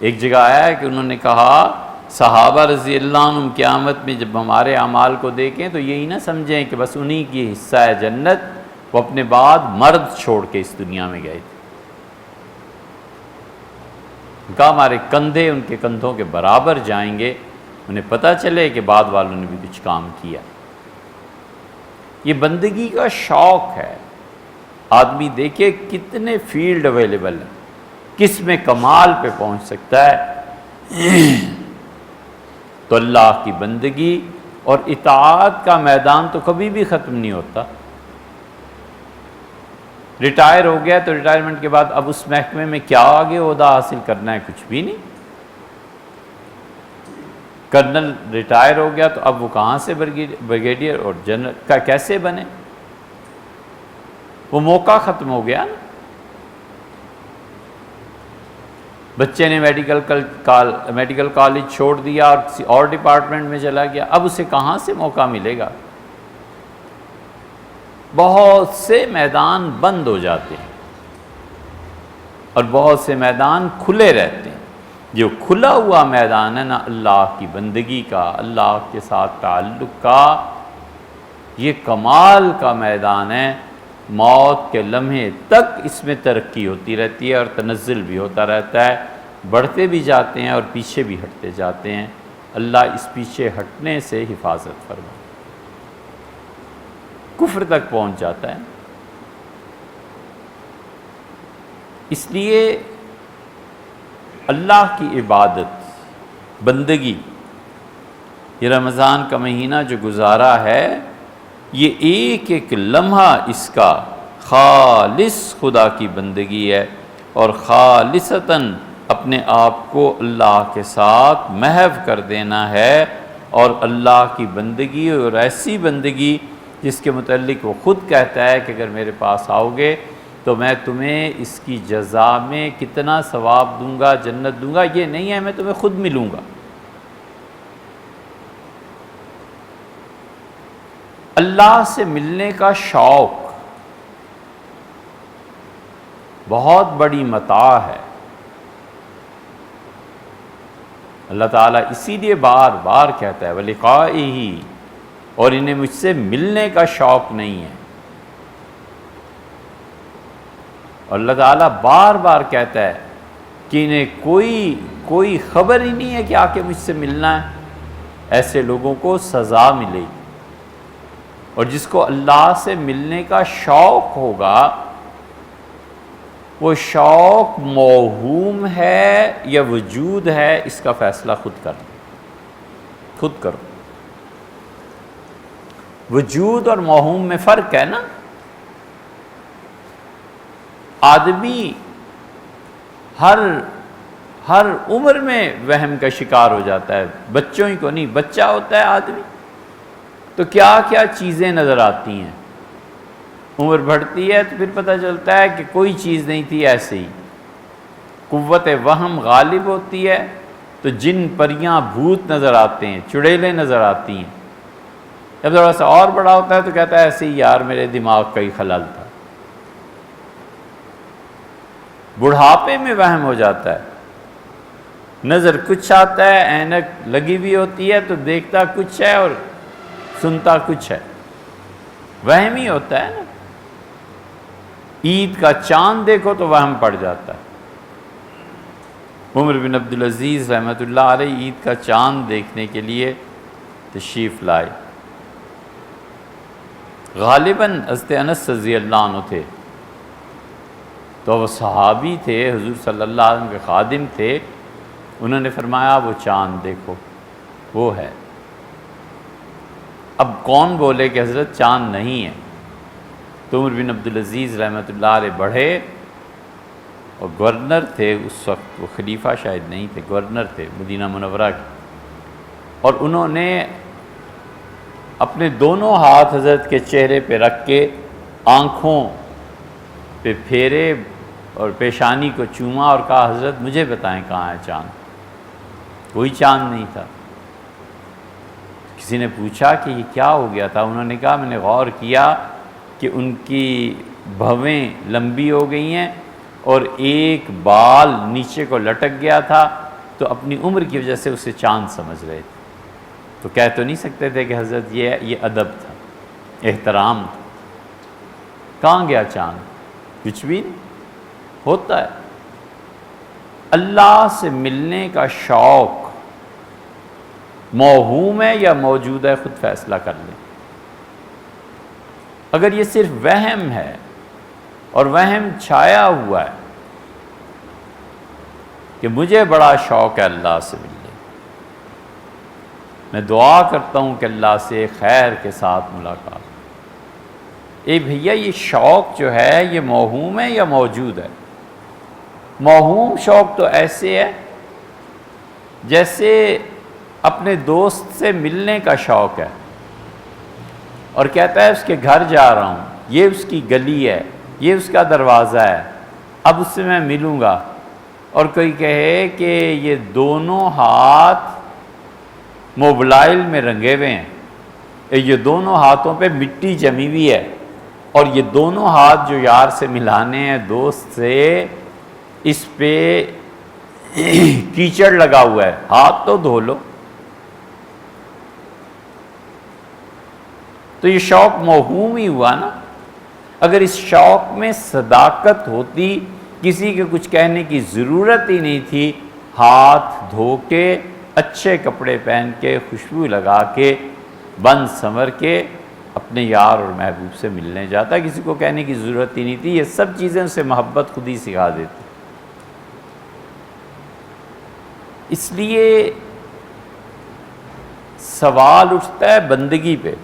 Speaker 1: ایک جگہ آیا ہے کہ انہوں نے کہا صحابہ رضی اللہ عنہم قیامت میں جب ہمارے اعمال کو دیکھیں تو یہی نہ سمجھیں کہ بس انہی کی حصہ ہے جنت، وہ اپنے بعد مرد چھوڑ کے اس دنیا میں گئے تھے۔ کہا ہمارے کندھے ان کے کندھوں کے برابر جائیں گے، انہیں پتہ چلے کہ بعد والوں نے بھی کچھ کام کیا۔ یہ بندگی کا شوق ہے۔ آدمی دیکھے کتنے فیلڈ اویلیبل ہیں، کس میں کمال پہ پہنچ سکتا ہے۔ تو اللہ کی بندگی اور اطاعت کا میدان تو کبھی بھی ختم نہیں ہوتا۔ ریٹائر ہو گیا تو ریٹائرمنٹ کے بعد اب اس محکمے میں کیا آگے عہدہ حاصل کرنا ہے؟ کچھ بھی نہیں۔ کرنل ریٹائر ہو گیا تو اب وہ کہاں سے بریگیڈیئر اور جنرل کا کیسے بنے؟ وہ موقع ختم ہو گیا نا۔ بچے نے میڈیکل کالج چھوڑ دیا اور کسی اور ڈپارٹمنٹ میں چلا گیا، اب اسے کہاں سے موقع ملے گا؟ بہت سے میدان بند ہو جاتے ہیں اور بہت سے میدان کھلے رہتے ہیں۔ جو کھلا ہوا میدان ہے نا اللہ کی بندگی کا، اللہ کے ساتھ تعلق کا، یہ کمال کا میدان ہے۔ موت کے لمحے تک اس میں ترقی ہوتی رہتی ہے اور تنزل بھی ہوتا رہتا ہے، بڑھتے بھی جاتے ہیں اور پیچھے بھی ہٹتے جاتے ہیں۔ اللہ اس پیچھے ہٹنے سے حفاظت فرمائے۔ کفر تک پہنچ جاتا ہے۔ اس لیے اللہ کی عبادت، بندگی، یہ رمضان کا مہینہ جو گزارا ہے، یہ ایک ایک لمحہ اس کا خالص خدا کی بندگی ہے، اور خالصتاً اپنے آپ کو اللہ کے ساتھ محو کر دینا ہے، اور اللہ کی بندگی، اور ایسی بندگی جس کے متعلق وہ خود کہتا ہے کہ اگر میرے پاس آؤ گے تو میں تمہیں اس کی جزا میں کتنا ثواب دوں گا، جنت دوں گا، یہ نہیں ہے میں تمہیں خود ملوں گا۔ اللہ سے ملنے کا شوق بہت بڑی متاع ہے۔ اللہ تعالیٰ اسی لیے بار بار کہتا ہے وَلِقَائِهِ، اور انہیں مجھ سے ملنے کا شوق نہیں ہے۔ اور اللہ تعالیٰ بار بار کہتا ہے کہ انہیں کوئی خبر ہی نہیں ہے کہ آ کے مجھ سے ملنا ہے، ایسے لوگوں کو سزا ملے گی۔ اور جس کو اللہ سے ملنے کا شوق ہوگا، وہ شوق موہوم ہے یا وجود ہے، اس کا فیصلہ خود کرو۔ وجود اور موہوم میں فرق ہے نا۔ آدمی ہر عمر میں وہم کا شکار ہو جاتا ہے، بچوں ہی کو نہیں، بچہ ہوتا ہے آدمی تو کیا کیا چیزیں نظر آتی ہیں، عمر بڑھتی ہے تو پھر پتہ چلتا ہے کہ کوئی چیز نہیں تھی، ایسے ہی قوت وہم غالب ہوتی ہے تو جن پریاں بھوت نظر آتے ہیں، چڑیلیں نظر آتی ہیں۔ جب تھوڑا سا اور بڑا ہوتا ہے تو کہتا ہے ایسے ہی یار میرے دماغ کا ہی خلل تھا۔ بڑھاپے میں وہم ہو جاتا ہے، نظر کچھ آتا ہے، اینک لگی ہوئی ہوتی ہے تو دیکھتا کچھ ہے اور سنتا کچھ ہے، وہم ہی ہوتا ہے نا۔ عید کا چاند دیکھو تو وہم پڑ جاتا ہے۔ عمر بن عبدالعزیز رحمۃ اللہ علیہ عید کا چاند دیکھنے کے لیے تشریف لائے۔ غالباً حضرت انس رضی اللہ عنہ تھے، تو وہ صحابی تھے، حضور صلی اللہ علیہ وسلم کے خادم تھے۔ انہوں نے فرمایا وہ چاند دیکھو، وہ ہے۔ اب کون بولے کہ حضرت چاند نہیں ہے؟ تو عمر بن عبدالعزیز رحمۃ اللہ علیہ بڑھے، اور گورنر تھے اس وقت، وہ خلیفہ شاید نہیں تھے، گورنر تھے مدینہ منورہ کے، اور انہوں نے اپنے دونوں ہاتھ حضرت کے چہرے پہ رکھ کے آنکھوں پہ پھیرے اور پیشانی کو چوما اور کہا حضرت مجھے بتائیں کہاں ہے چاند؟ کوئی چاند نہیں تھا۔ کسی نے پوچھا کہ یہ کیا ہو گیا تھا؟ انہوں نے کہا میں نے غور کیا کہ ان کی بھویں لمبی ہو گئی ہیں اور ایک بال نیچے کو لٹک گیا تھا، تو اپنی عمر کی وجہ سے اسے چاند سمجھ رہے تھے۔ تو کہہ تو نہیں سکتے تھے کہ حضرت یہ ادب تھا، احترام تھا۔ کہاں گیا چاند؟ کچھ بھی نہیں ہوتا ہے۔ اللہ سے ملنے کا شوق موہوم ہے یا موجود ہے، خود فیصلہ کر لیں۔ اگر یہ صرف وہم ہے اور وہم چھایا ہوا ہے کہ مجھے بڑا شوق ہے اللہ سے ملنے، میں دعا کرتا ہوں کہ اللہ سے خیر کے ساتھ ملاقات، اے بھیا یہ شوق جو ہے یہ موہوم ہے یا موجود ہے؟ موہوم شوق تو ایسے ہے جیسے اپنے دوست سے ملنے کا شوق ہے، اور کہتا ہے اس کے گھر جا رہا ہوں، یہ اس کی گلی ہے، یہ اس کا دروازہ ہے، اب اس سے میں ملوں گا، اور کوئی کہے کہ یہ دونوں ہاتھ موبائل میں رنگے ہوئے ہیں، یہ دونوں ہاتھوں پہ مٹی جمی ہوئی ہے، اور یہ دونوں ہاتھ جو یار سے ملانے ہیں دوست سے، اس پہ کیچڑ لگا ہوا ہے، ہاتھ تو دھو لو۔ تو یہ شوق موہوم ہی ہوا نا۔ اگر اس شوق میں صداقت ہوتی، کسی کے کچھ کہنے کی ضرورت ہی نہیں تھی، ہاتھ دھو کے، اچھے کپڑے پہن کے، خوشبو لگا کے، بن سنور کے اپنے یار اور محبوب سے ملنے جاتا، کسی کو کہنے کی ضرورت ہی نہیں تھی۔ یہ سب چیزیں اسے محبت خود ہی سکھا دیتی۔ اس لیے سوال اٹھتا ہے بندگی پہ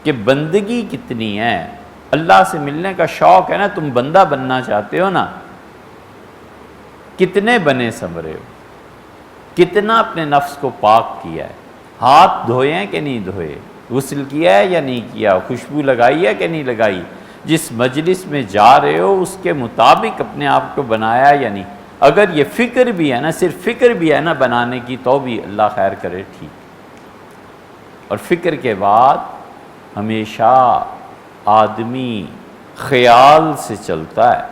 Speaker 1: کہ بندگی کتنی ہے، اللہ سے ملنے کا شوق ہے نا، تم بندہ بننا چاہتے ہو نا، کتنے بنے سنورے ہو، کتنا اپنے نفس کو پاک کیا ہے، ہاتھ دھوئے ہیں کہ نہیں دھوئے، غسل کیا ہے یا نہیں کیا، خوشبو لگائی ہے کہ نہیں لگائی، جس مجلس میں جا رہے ہو اس کے مطابق اپنے آپ کو بنایا یا نہیں۔ اگر یہ فکر بھی ہے نا، صرف فکر بھی ہے نا بنانے کی، تو بھی اللہ خیر کرے ٹھیک۔ اور فکر کے بعد ہمیشہ آدمی خیال سے چلتا ہے،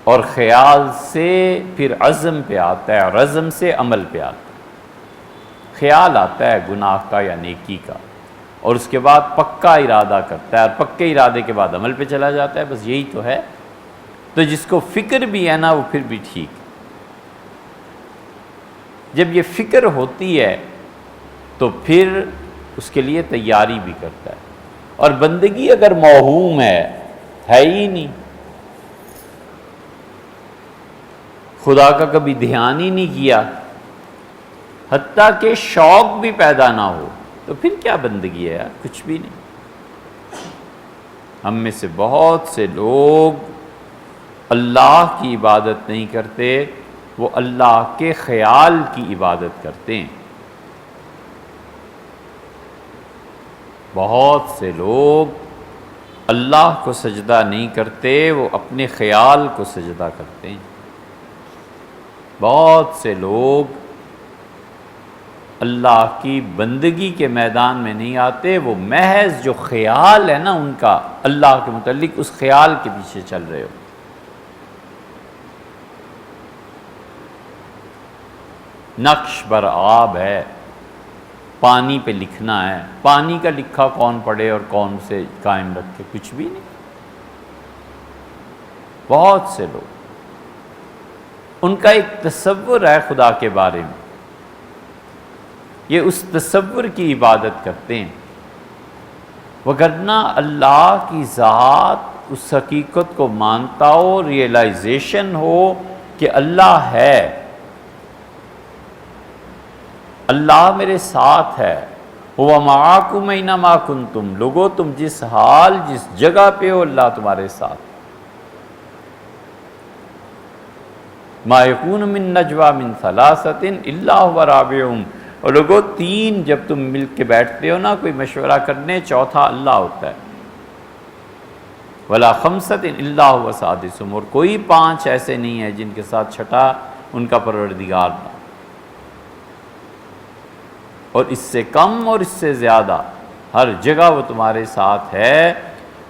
Speaker 1: اور خیال سے پھر عزم پہ آتا ہے، اور عزم سے عمل پہ آتا ہے۔ خیال آتا ہے گناہ کا یا نیکی کا، اور اس کے بعد پکا ارادہ کرتا ہے، اور پکے ارادے کے بعد عمل پہ چلا جاتا ہے، بس یہی تو ہے۔ تو جس کو فکر بھی ہے نا وہ پھر بھی ٹھیک۔ جب یہ فکر ہوتی ہے تو پھر اس کے لیے تیاری بھی کرتا ہے۔ اور بندگی اگر موہوم ہے ہی نہیں، خدا کا کبھی دھیان ہی نہیں کیا، حتیٰ کہ شوق بھی پیدا نہ ہو، تو پھر کیا بندگی ہے یار، کچھ بھی نہیں۔ ہم میں سے بہت سے لوگ اللہ کی عبادت نہیں کرتے، وہ اللہ کے خیال کی عبادت کرتے ہیں۔ بہت سے لوگ اللہ کو سجدہ نہیں کرتے، وہ اپنے خیال کو سجدہ کرتے ہیں۔ بہت سے لوگ اللہ کی بندگی کے میدان میں نہیں آتے، وہ محض جو خیال ہے نا ان کا اللہ کے متعلق، اس خیال کے پیچھے چل رہے ہو۔ نقش بر آب ہے، پانی پہ لکھنا ہے، پانی کا لکھا کون پڑھے اور کون سے قائم رکھے، کچھ بھی نہیں۔ بہت سے لوگ، ان کا ایک تصور ہے خدا کے بارے میں، یہ اس تصور کی عبادت کرتے ہیں، وگرنہ اللہ کی ذات اس حقیقت کو مانتا ہو، ریئلائزیشن ہو کہ اللہ ہے، اللہ میرے ساتھ ہے، هُوَ مَعَكُمْ أَيْنَمَا كُنْتُمْ، لوگو تم جس حال جس جگہ پہ ہو اللہ تمہارے ساتھ۔ مَا يَكُونُ مِن نَجْوَى مِن ثَلَاثَةٍ إِلَّا هُوَ رَابِعُهُمْ، اور لوگو تین جب تم مل کے بیٹھتے ہو نا کوئی مشورہ کرنے، چوتھا اللہ ہوتا ہے۔ وَلَا خَمْسَةٍ إِلَّا هُوَ سَادِسُهُمْ، اور کوئی پانچ ایسے نہیں ہے جن کے ساتھ چھٹا ان کا پروردگار تھا۔ اور اس سے کم اور اس سے زیادہ ہر جگہ وہ تمہارے ساتھ ہے،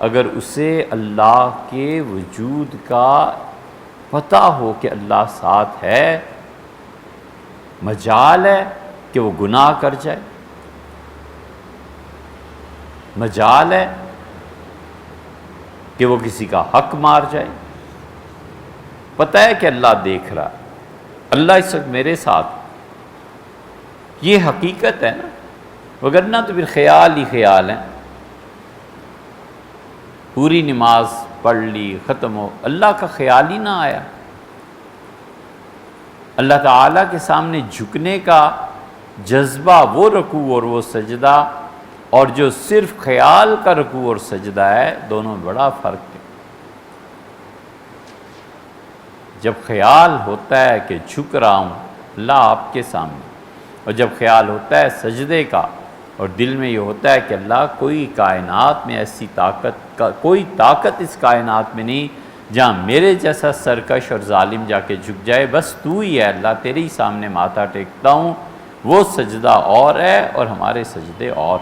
Speaker 1: اگر اسے اللہ کے وجود کا پتہ ہو کہ اللہ ساتھ ہے، مجال ہے کہ وہ گناہ کر جائے، مجال ہے کہ وہ کسی کا حق مار جائے، پتہ ہے کہ اللہ دیکھ رہا، اللہ اس وقت میرے ساتھ، یہ حقیقت ہے نا، وگرنہ تو پھر خیال ہی خیال ہیں۔ پوری نماز پڑھ لی، ختم ہو، اللہ کا خیال ہی نہ آیا۔ اللہ تعالیٰ کے سامنے جھکنے کا جذبہ، وہ رکوع اور وہ سجدہ، اور جو صرف خیال کا رکوع اور سجدہ ہے، دونوں میں بڑا فرق ہے۔ جب خیال ہوتا ہے کہ جھک رہا ہوں اللہ آپ کے سامنے، اور جب خیال ہوتا ہے سجدے کا، اور دل میں یہ ہوتا ہے کہ اللہ کوئی کائنات میں ایسی کوئی طاقت اس کائنات میں نہیں جہاں میرے جیسا سرکش اور ظالم جا کے جھک جائے، بس تو ہی ہے اللہ، تیرے ہی سامنے ماتھا ٹیکتا ہوں۔ وہ سجدہ اور ہے اور ہمارے سجدے اور،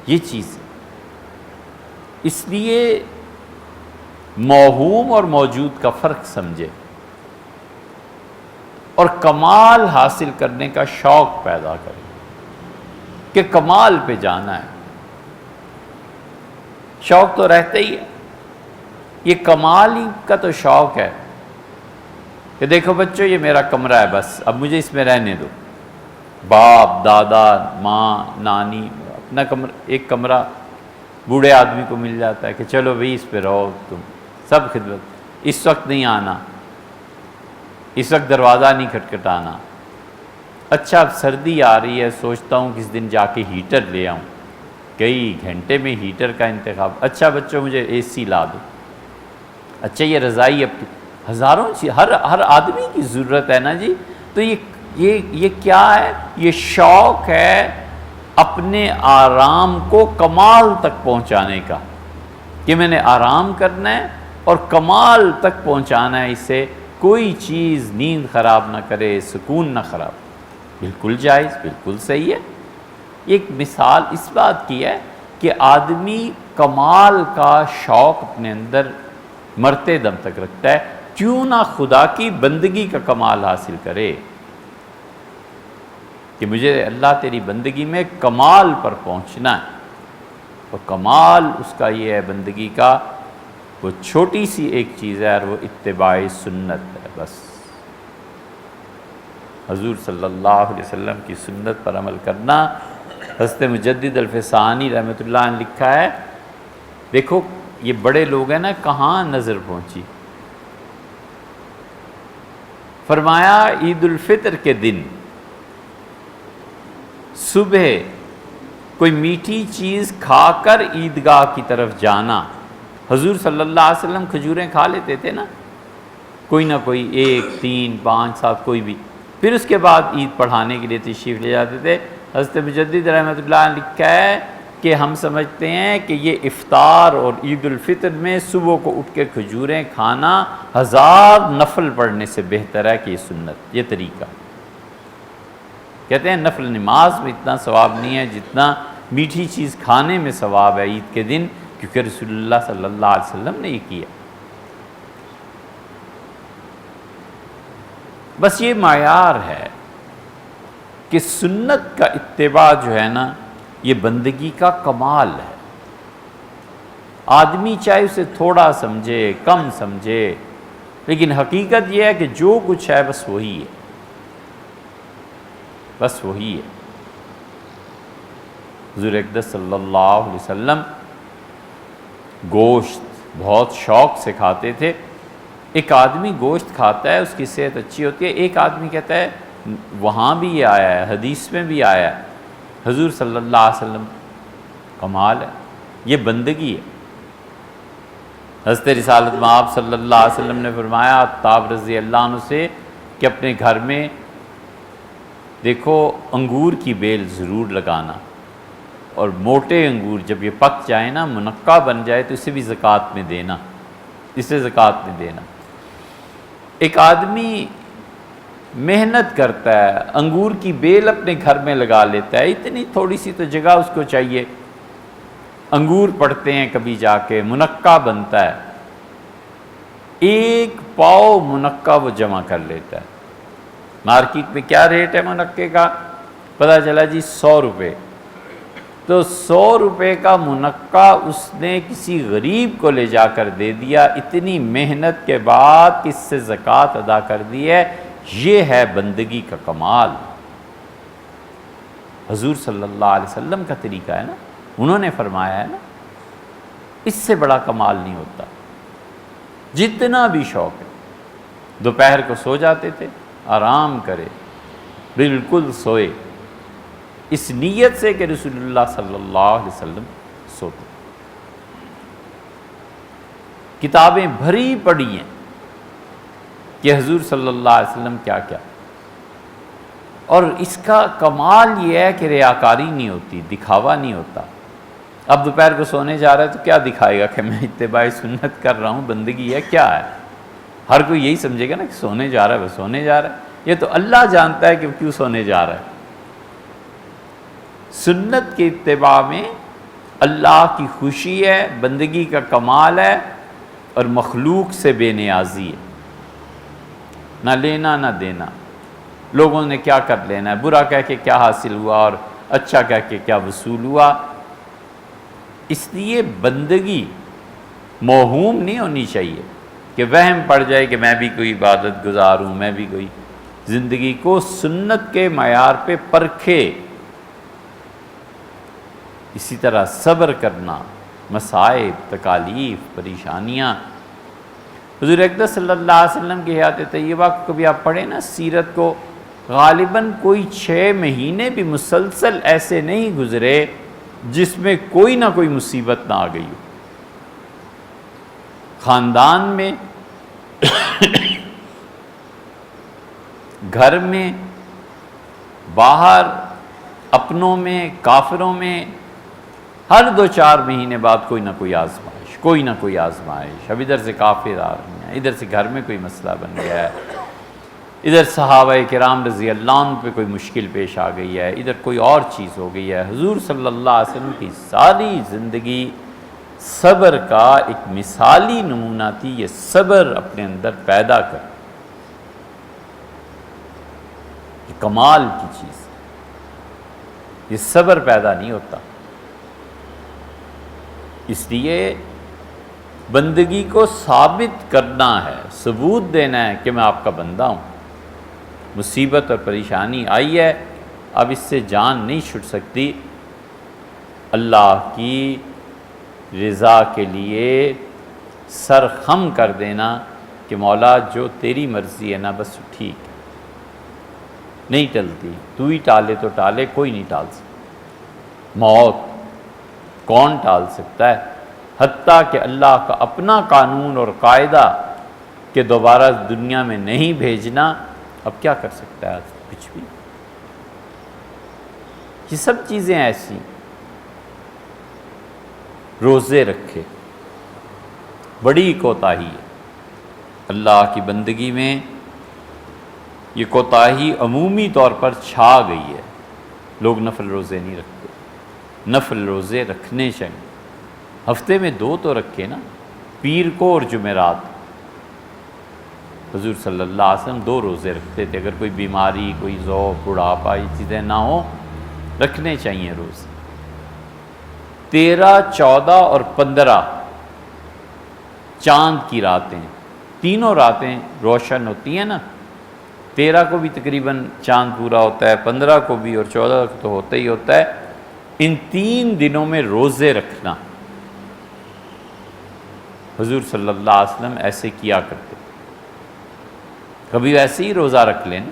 Speaker 1: یہ چیز ہے۔ اس لیے موہوم اور موجود کا فرق سمجھے، اور کمال حاصل کرنے کا شوق پیدا کرے کہ کمال پہ جانا ہے۔ شوق تو رہتا ہی ہے، یہ کمال ہی کا تو شوق ہے کہ دیکھو بچوں یہ میرا کمرہ ہے، بس اب مجھے اس میں رہنے دو، باپ دادا ماں نانی اپنا ایک کمرہ بوڑھے آدمی کو مل جاتا ہے کہ چلو بھئی اس پہ رہو، تم سب خدمت، اس وقت نہیں آنا، اس وقت دروازہ نہیں کھٹکھٹانا، اچھا اب سردی آ رہی ہے، سوچتا ہوں کس دن جا کے ہیٹر لے آؤں، کئی گھنٹے میں ہیٹر کا انتخاب، اچھا بچوں مجھے اے سی لا دو، اچھا یہ رضائی اب ہزاروں ہر آدمی کی ضرورت ہے نا جی. تو یہ کیا ہے؟ یہ شوق ہے اپنے آرام کو کمال تک پہنچانے کا، کہ میں نے آرام کرنا ہے اور کمال تک پہنچانا ہے، اس سے کوئی چیز نیند خراب نہ کرے، سکون نہ خراب. بالکل جائز، بالکل صحیح ہے. ایک مثال اس بات کی ہے کہ آدمی کمال کا شوق اپنے اندر مرتے دم تک رکھتا ہے، کیوں نہ خدا کی بندگی کا کمال حاصل کرے، کہ مجھے اللہ تیری بندگی میں کمال پر پہنچنا ہے. اور کمال اس کا یہ ہے بندگی کا، وہ چھوٹی سی ایک چیز ہے اور وہ اتباع سنت ہے. بس حضور صلی اللہ علیہ وسلم کی سنت پر عمل کرنا. حضرت مجدد الفسانی رحمۃ اللہ نے لکھا ہے، دیکھو یہ بڑے لوگ ہیں نا، کہاں نظر پہنچی. فرمایا عید الفطر کے دن صبح کوئی میٹھی چیز کھا کر عیدگاہ کی طرف جانا. حضور صلی اللہ علیہ وسلم کھجوریں کھا لیتے تھے نا، کوئی نہ کوئی، 1 3 5 7 کوئی بھی. پھر اس کے بعد عید پڑھانے کے لیے تشریف لے جاتے تھے. حضرت مجدد رحمۃ اللہ نے لکھا ہے کہ ہم سمجھتے ہیں کہ یہ افطار اور عید الفطر میں صبح کو اٹھ کے کھجوریں کھانا 1000 نفل پڑھنے سے بہتر ہے کہ یہ سنت، یہ طریقہ. کہتے ہیں نفل نماز میں اتنا ثواب نہیں ہے جتنا میٹھی چیز کھانے میں ثواب ہے عید کے دن، کیونکہ رسول اللہ صلی اللہ علیہ وسلم نے یہ کیا. بس یہ معیار ہے کہ سنت کا اتباع جو ہے نا، یہ بندگی کا کمال ہے. آدمی چاہے اسے تھوڑا سمجھے، کم سمجھے، لیکن حقیقت یہ ہے کہ جو کچھ ہے بس وہی ہے، بس وہی ہے. حضور اقدس صلی اللہ علیہ وسلم گوشت بہت شوق سے کھاتے تھے. ایک آدمی گوشت کھاتا ہے، اس کی صحت اچھی ہوتی ہے. ایک آدمی کہتا ہے، وہاں بھی یہ آیا ہے، حدیث میں بھی آیا ہے، حضور صلی اللہ علیہ وسلم. کمال ہے، یہ بندگی ہے. حضرت رسالت مآب صلی اللہ علیہ وسلم نے فرمایا عطاب رضی اللہ عنہ سے کہ اپنے گھر میں دیکھو انگور کی بیل ضرور لگانا، اور موٹے انگور جب یہ پک جائے نا، منقع بن جائے، تو اسے بھی زکوٰۃ میں دینا، اسے زکوٰۃ میں دینا. ایک آدمی محنت کرتا ہے، انگور کی بیل اپنے گھر میں لگا لیتا ہے، اتنی تھوڑی سی تو جگہ اس کو چاہیے. انگور پڑتے ہیں کبھی جا کے، منقع بنتا ہے، 1 پاؤ منقع وہ جمع کر لیتا ہے. مارکیٹ میں کیا ریٹ ہے منقع کا؟ پتہ چلا جی 100 روپے. تو 100 روپے کا منقع اس نے کسی غریب کو لے جا کر دے دیا، اتنی محنت کے بعد کس سے زکوٰۃ ادا کر دی ہے. یہ ہے بندگی کا کمال. حضور صلی اللہ علیہ وسلم کا طریقہ ہے نا، انہوں نے فرمایا ہے نا، اس سے بڑا کمال نہیں ہوتا. جتنا بھی شوق ہے، دوپہر کو سو جاتے تھے، آرام کرے، بالکل سوئے، اس نیت سے کہ رسول اللہ صلی اللہ علیہ وسلم سوتے. کتابیں بھری پڑی ہیں کہ حضور صلی اللہ علیہ وسلم کیا کیا. اور اس کا کمال یہ ہے کہ ریاکاری نہیں ہوتی، دکھاوا نہیں ہوتا. اب دوپہر کو سونے جا رہا ہے تو کیا دکھائے گا کہ میں اتباع سنت کر رہا ہوں، بندگی ہے، کیا ہے؟ ہر کوئی یہی سمجھے گا نا کہ سونے جا رہا ہے، وہ سونے جا رہا ہے. یہ تو اللہ جانتا ہے کہ وہ کیوں سونے جا رہا ہے. سنت کے اتباع میں اللہ کی خوشی ہے، بندگی کا کمال ہے، اور مخلوق سے بے نیازی ہے. نہ لینا نہ دینا. لوگوں نے کیا کر لینا ہے، برا کہہ کے کیا حاصل ہوا اور اچھا کہہ کے کیا وصول ہوا. اس لیے بندگی موہوم نہیں ہونی چاہیے کہ وہم پڑ جائے کہ میں بھی کوئی عبادت گزار ہوں، میں بھی کوئی. زندگی کو سنت کے معیار پہ پرکھے. اسی طرح صبر کرنا، مصائب، تکالیف، پریشانیاں. حضور اقدس صلی اللہ علیہ وسلم کی حیات طیبہ کو کبھی آپ پڑھیں نا، سیرت کو، غالباً کوئی 6 مہینے بھی مسلسل ایسے نہیں گزرے جس میں کوئی نہ کوئی مصیبت نہ آ گئی ہو۔ خاندان میں، گھر میں، باہر، اپنوں میں، کافروں میں، ہر 2-4 مہینے بعد کوئی نہ کوئی آزمائش، کوئی نہ کوئی آزمائش۔ اب ادھر سے کافر آ رہے ہیں، ادھر سے گھر میں کوئی مسئلہ بن گیا ہے، ادھر صحابہ کرام رضی اللہ عنہ پہ کوئی مشکل پیش آ گئی ہے، ادھر کوئی اور چیز ہو گئی ہے۔ حضور صلی اللہ علیہ وسلم کی ساری زندگی صبر کا ایک مثالی نمونہ تھی۔ یہ صبر اپنے اندر پیدا کر، یہ کمال کی چیز ہے، یہ صبر پیدا نہیں ہوتا۔ اس لیے بندگی کو ثابت کرنا ہے، ثبوت دینا ہے کہ میں آپ کا بندہ ہوں۔ مصیبت اور پریشانی آئی ہے، اب اس سے جان نہیں چھٹ سکتی، اللہ کی رضا کے لیے سر خم کر دینا کہ مولا جو تیری مرضی ہے نا بس ٹھیک ہے، نہیں ٹلتی، تو ہی ٹالے تو ٹالے، کوئی نہیں ٹال سکتا۔ موت کون ٹال سکتا ہے؟ حتیٰ کہ اللہ کا اپنا قانون اور قاعدہ کہ دوبارہ دنیا میں نہیں بھیجنا، اب کیا کر سکتا ہے؟ کچھ بھی۔ یہ سب چیزیں ایسی۔ روزے رکھے، بڑی کوتاہی ہے اللہ کی بندگی میں، یہ کوتاہی عمومی طور پر چھا گئی ہے۔ لوگ نفل روزے نہیں رکھتے، نفل روزے رکھنے چاہیے۔ ہفتے میں 2 تو رکھے نا، پیر کو اور جمعرات۔ حضور صلی اللہ علیہ وسلم 2 روزے رکھتے تھے، اگر کوئی بیماری، کوئی ذوق، بڑھاپا، یہ چیزیں نہ ہوں، رکھنے چاہیے روزے۔ 13، 14 اور 15 چاند کی راتیں، تینوں راتیں روشن ہوتی ہیں نا۔ 13 کو بھی تقریباً چاند پورا ہوتا ہے، 15 کو بھی، اور 14 کو تو ہوتا ہی ہوتا ہے۔ ان 3 دنوں میں روزے رکھنا، حضور صلی اللہ علیہ وسلم ایسے کیا کرتے۔ کبھی ویسے ہی روزہ رکھ لینا،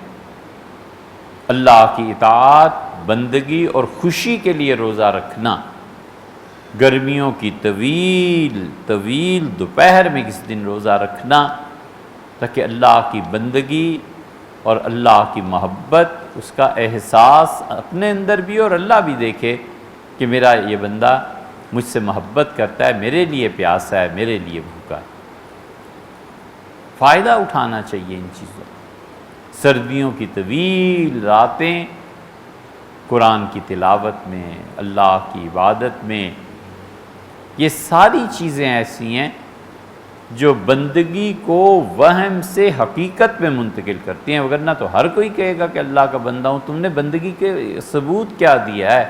Speaker 1: اللہ کی اطاعت، بندگی اور خوشی کے لیے روزہ رکھنا۔ گرمیوں کی طویل دوپہر میں کسی دن روزہ رکھنا، تاکہ اللہ کی بندگی اور اللہ کی محبت، اس کا احساس اپنے اندر بھی اور اللہ بھی دیکھے کہ میرا یہ بندہ مجھ سے محبت کرتا ہے، میرے لیے پیاسا ہے، میرے لیے بھوکا ہے۔ فائدہ اٹھانا چاہیے ان چیزوں۔ سردیوں کی طویل راتیں قرآن کی تلاوت میں، اللہ کی عبادت میں، یہ ساری چیزیں ایسی ہیں جو بندگی کو وہم سے حقیقت میں منتقل کرتی ہیں، ورنہ تو ہر کوئی کہے گا کہ اللہ کا بندہ ہوں، تم نے بندگی کے ثبوت کیا دیا ہے؟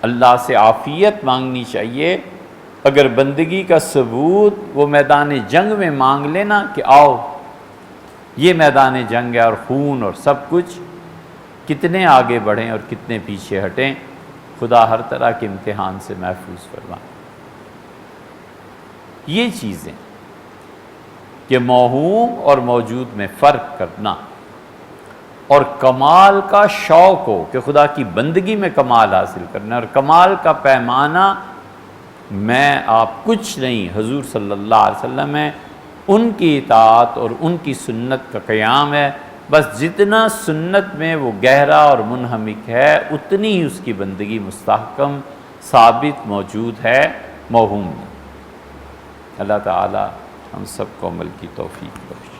Speaker 1: اللہ سے عافیت مانگنی چاہیے۔ اگر بندگی کا ثبوت وہ میدان جنگ میں مانگ لینا کہ آؤ یہ میدان جنگ ہے اور خون اور سب کچھ، کتنے آگے بڑھیں اور کتنے پیچھے ہٹیں، خدا ہر طرح کے امتحان سے محفوظ فرمائے۔ یہ چیزیں کہ موہوم اور موجود میں فرق کرنا، اور کمال کا شوق ہو کہ خدا کی بندگی میں کمال حاصل کرنا، اور کمال کا پیمانہ میں آپ کچھ نہیں، حضور صلی اللہ علیہ وسلم ہے، ان کی اطاعت اور ان کی سنت کا قیام ہے۔ بس جتنا سنت میں وہ گہرا اور منہمک ہے، اتنی ہی اس کی بندگی مستحکم ثابت موجود ہے موہوم میں۔ اللہ تعالی ہم سب کو عمل کی توفیق بخشے۔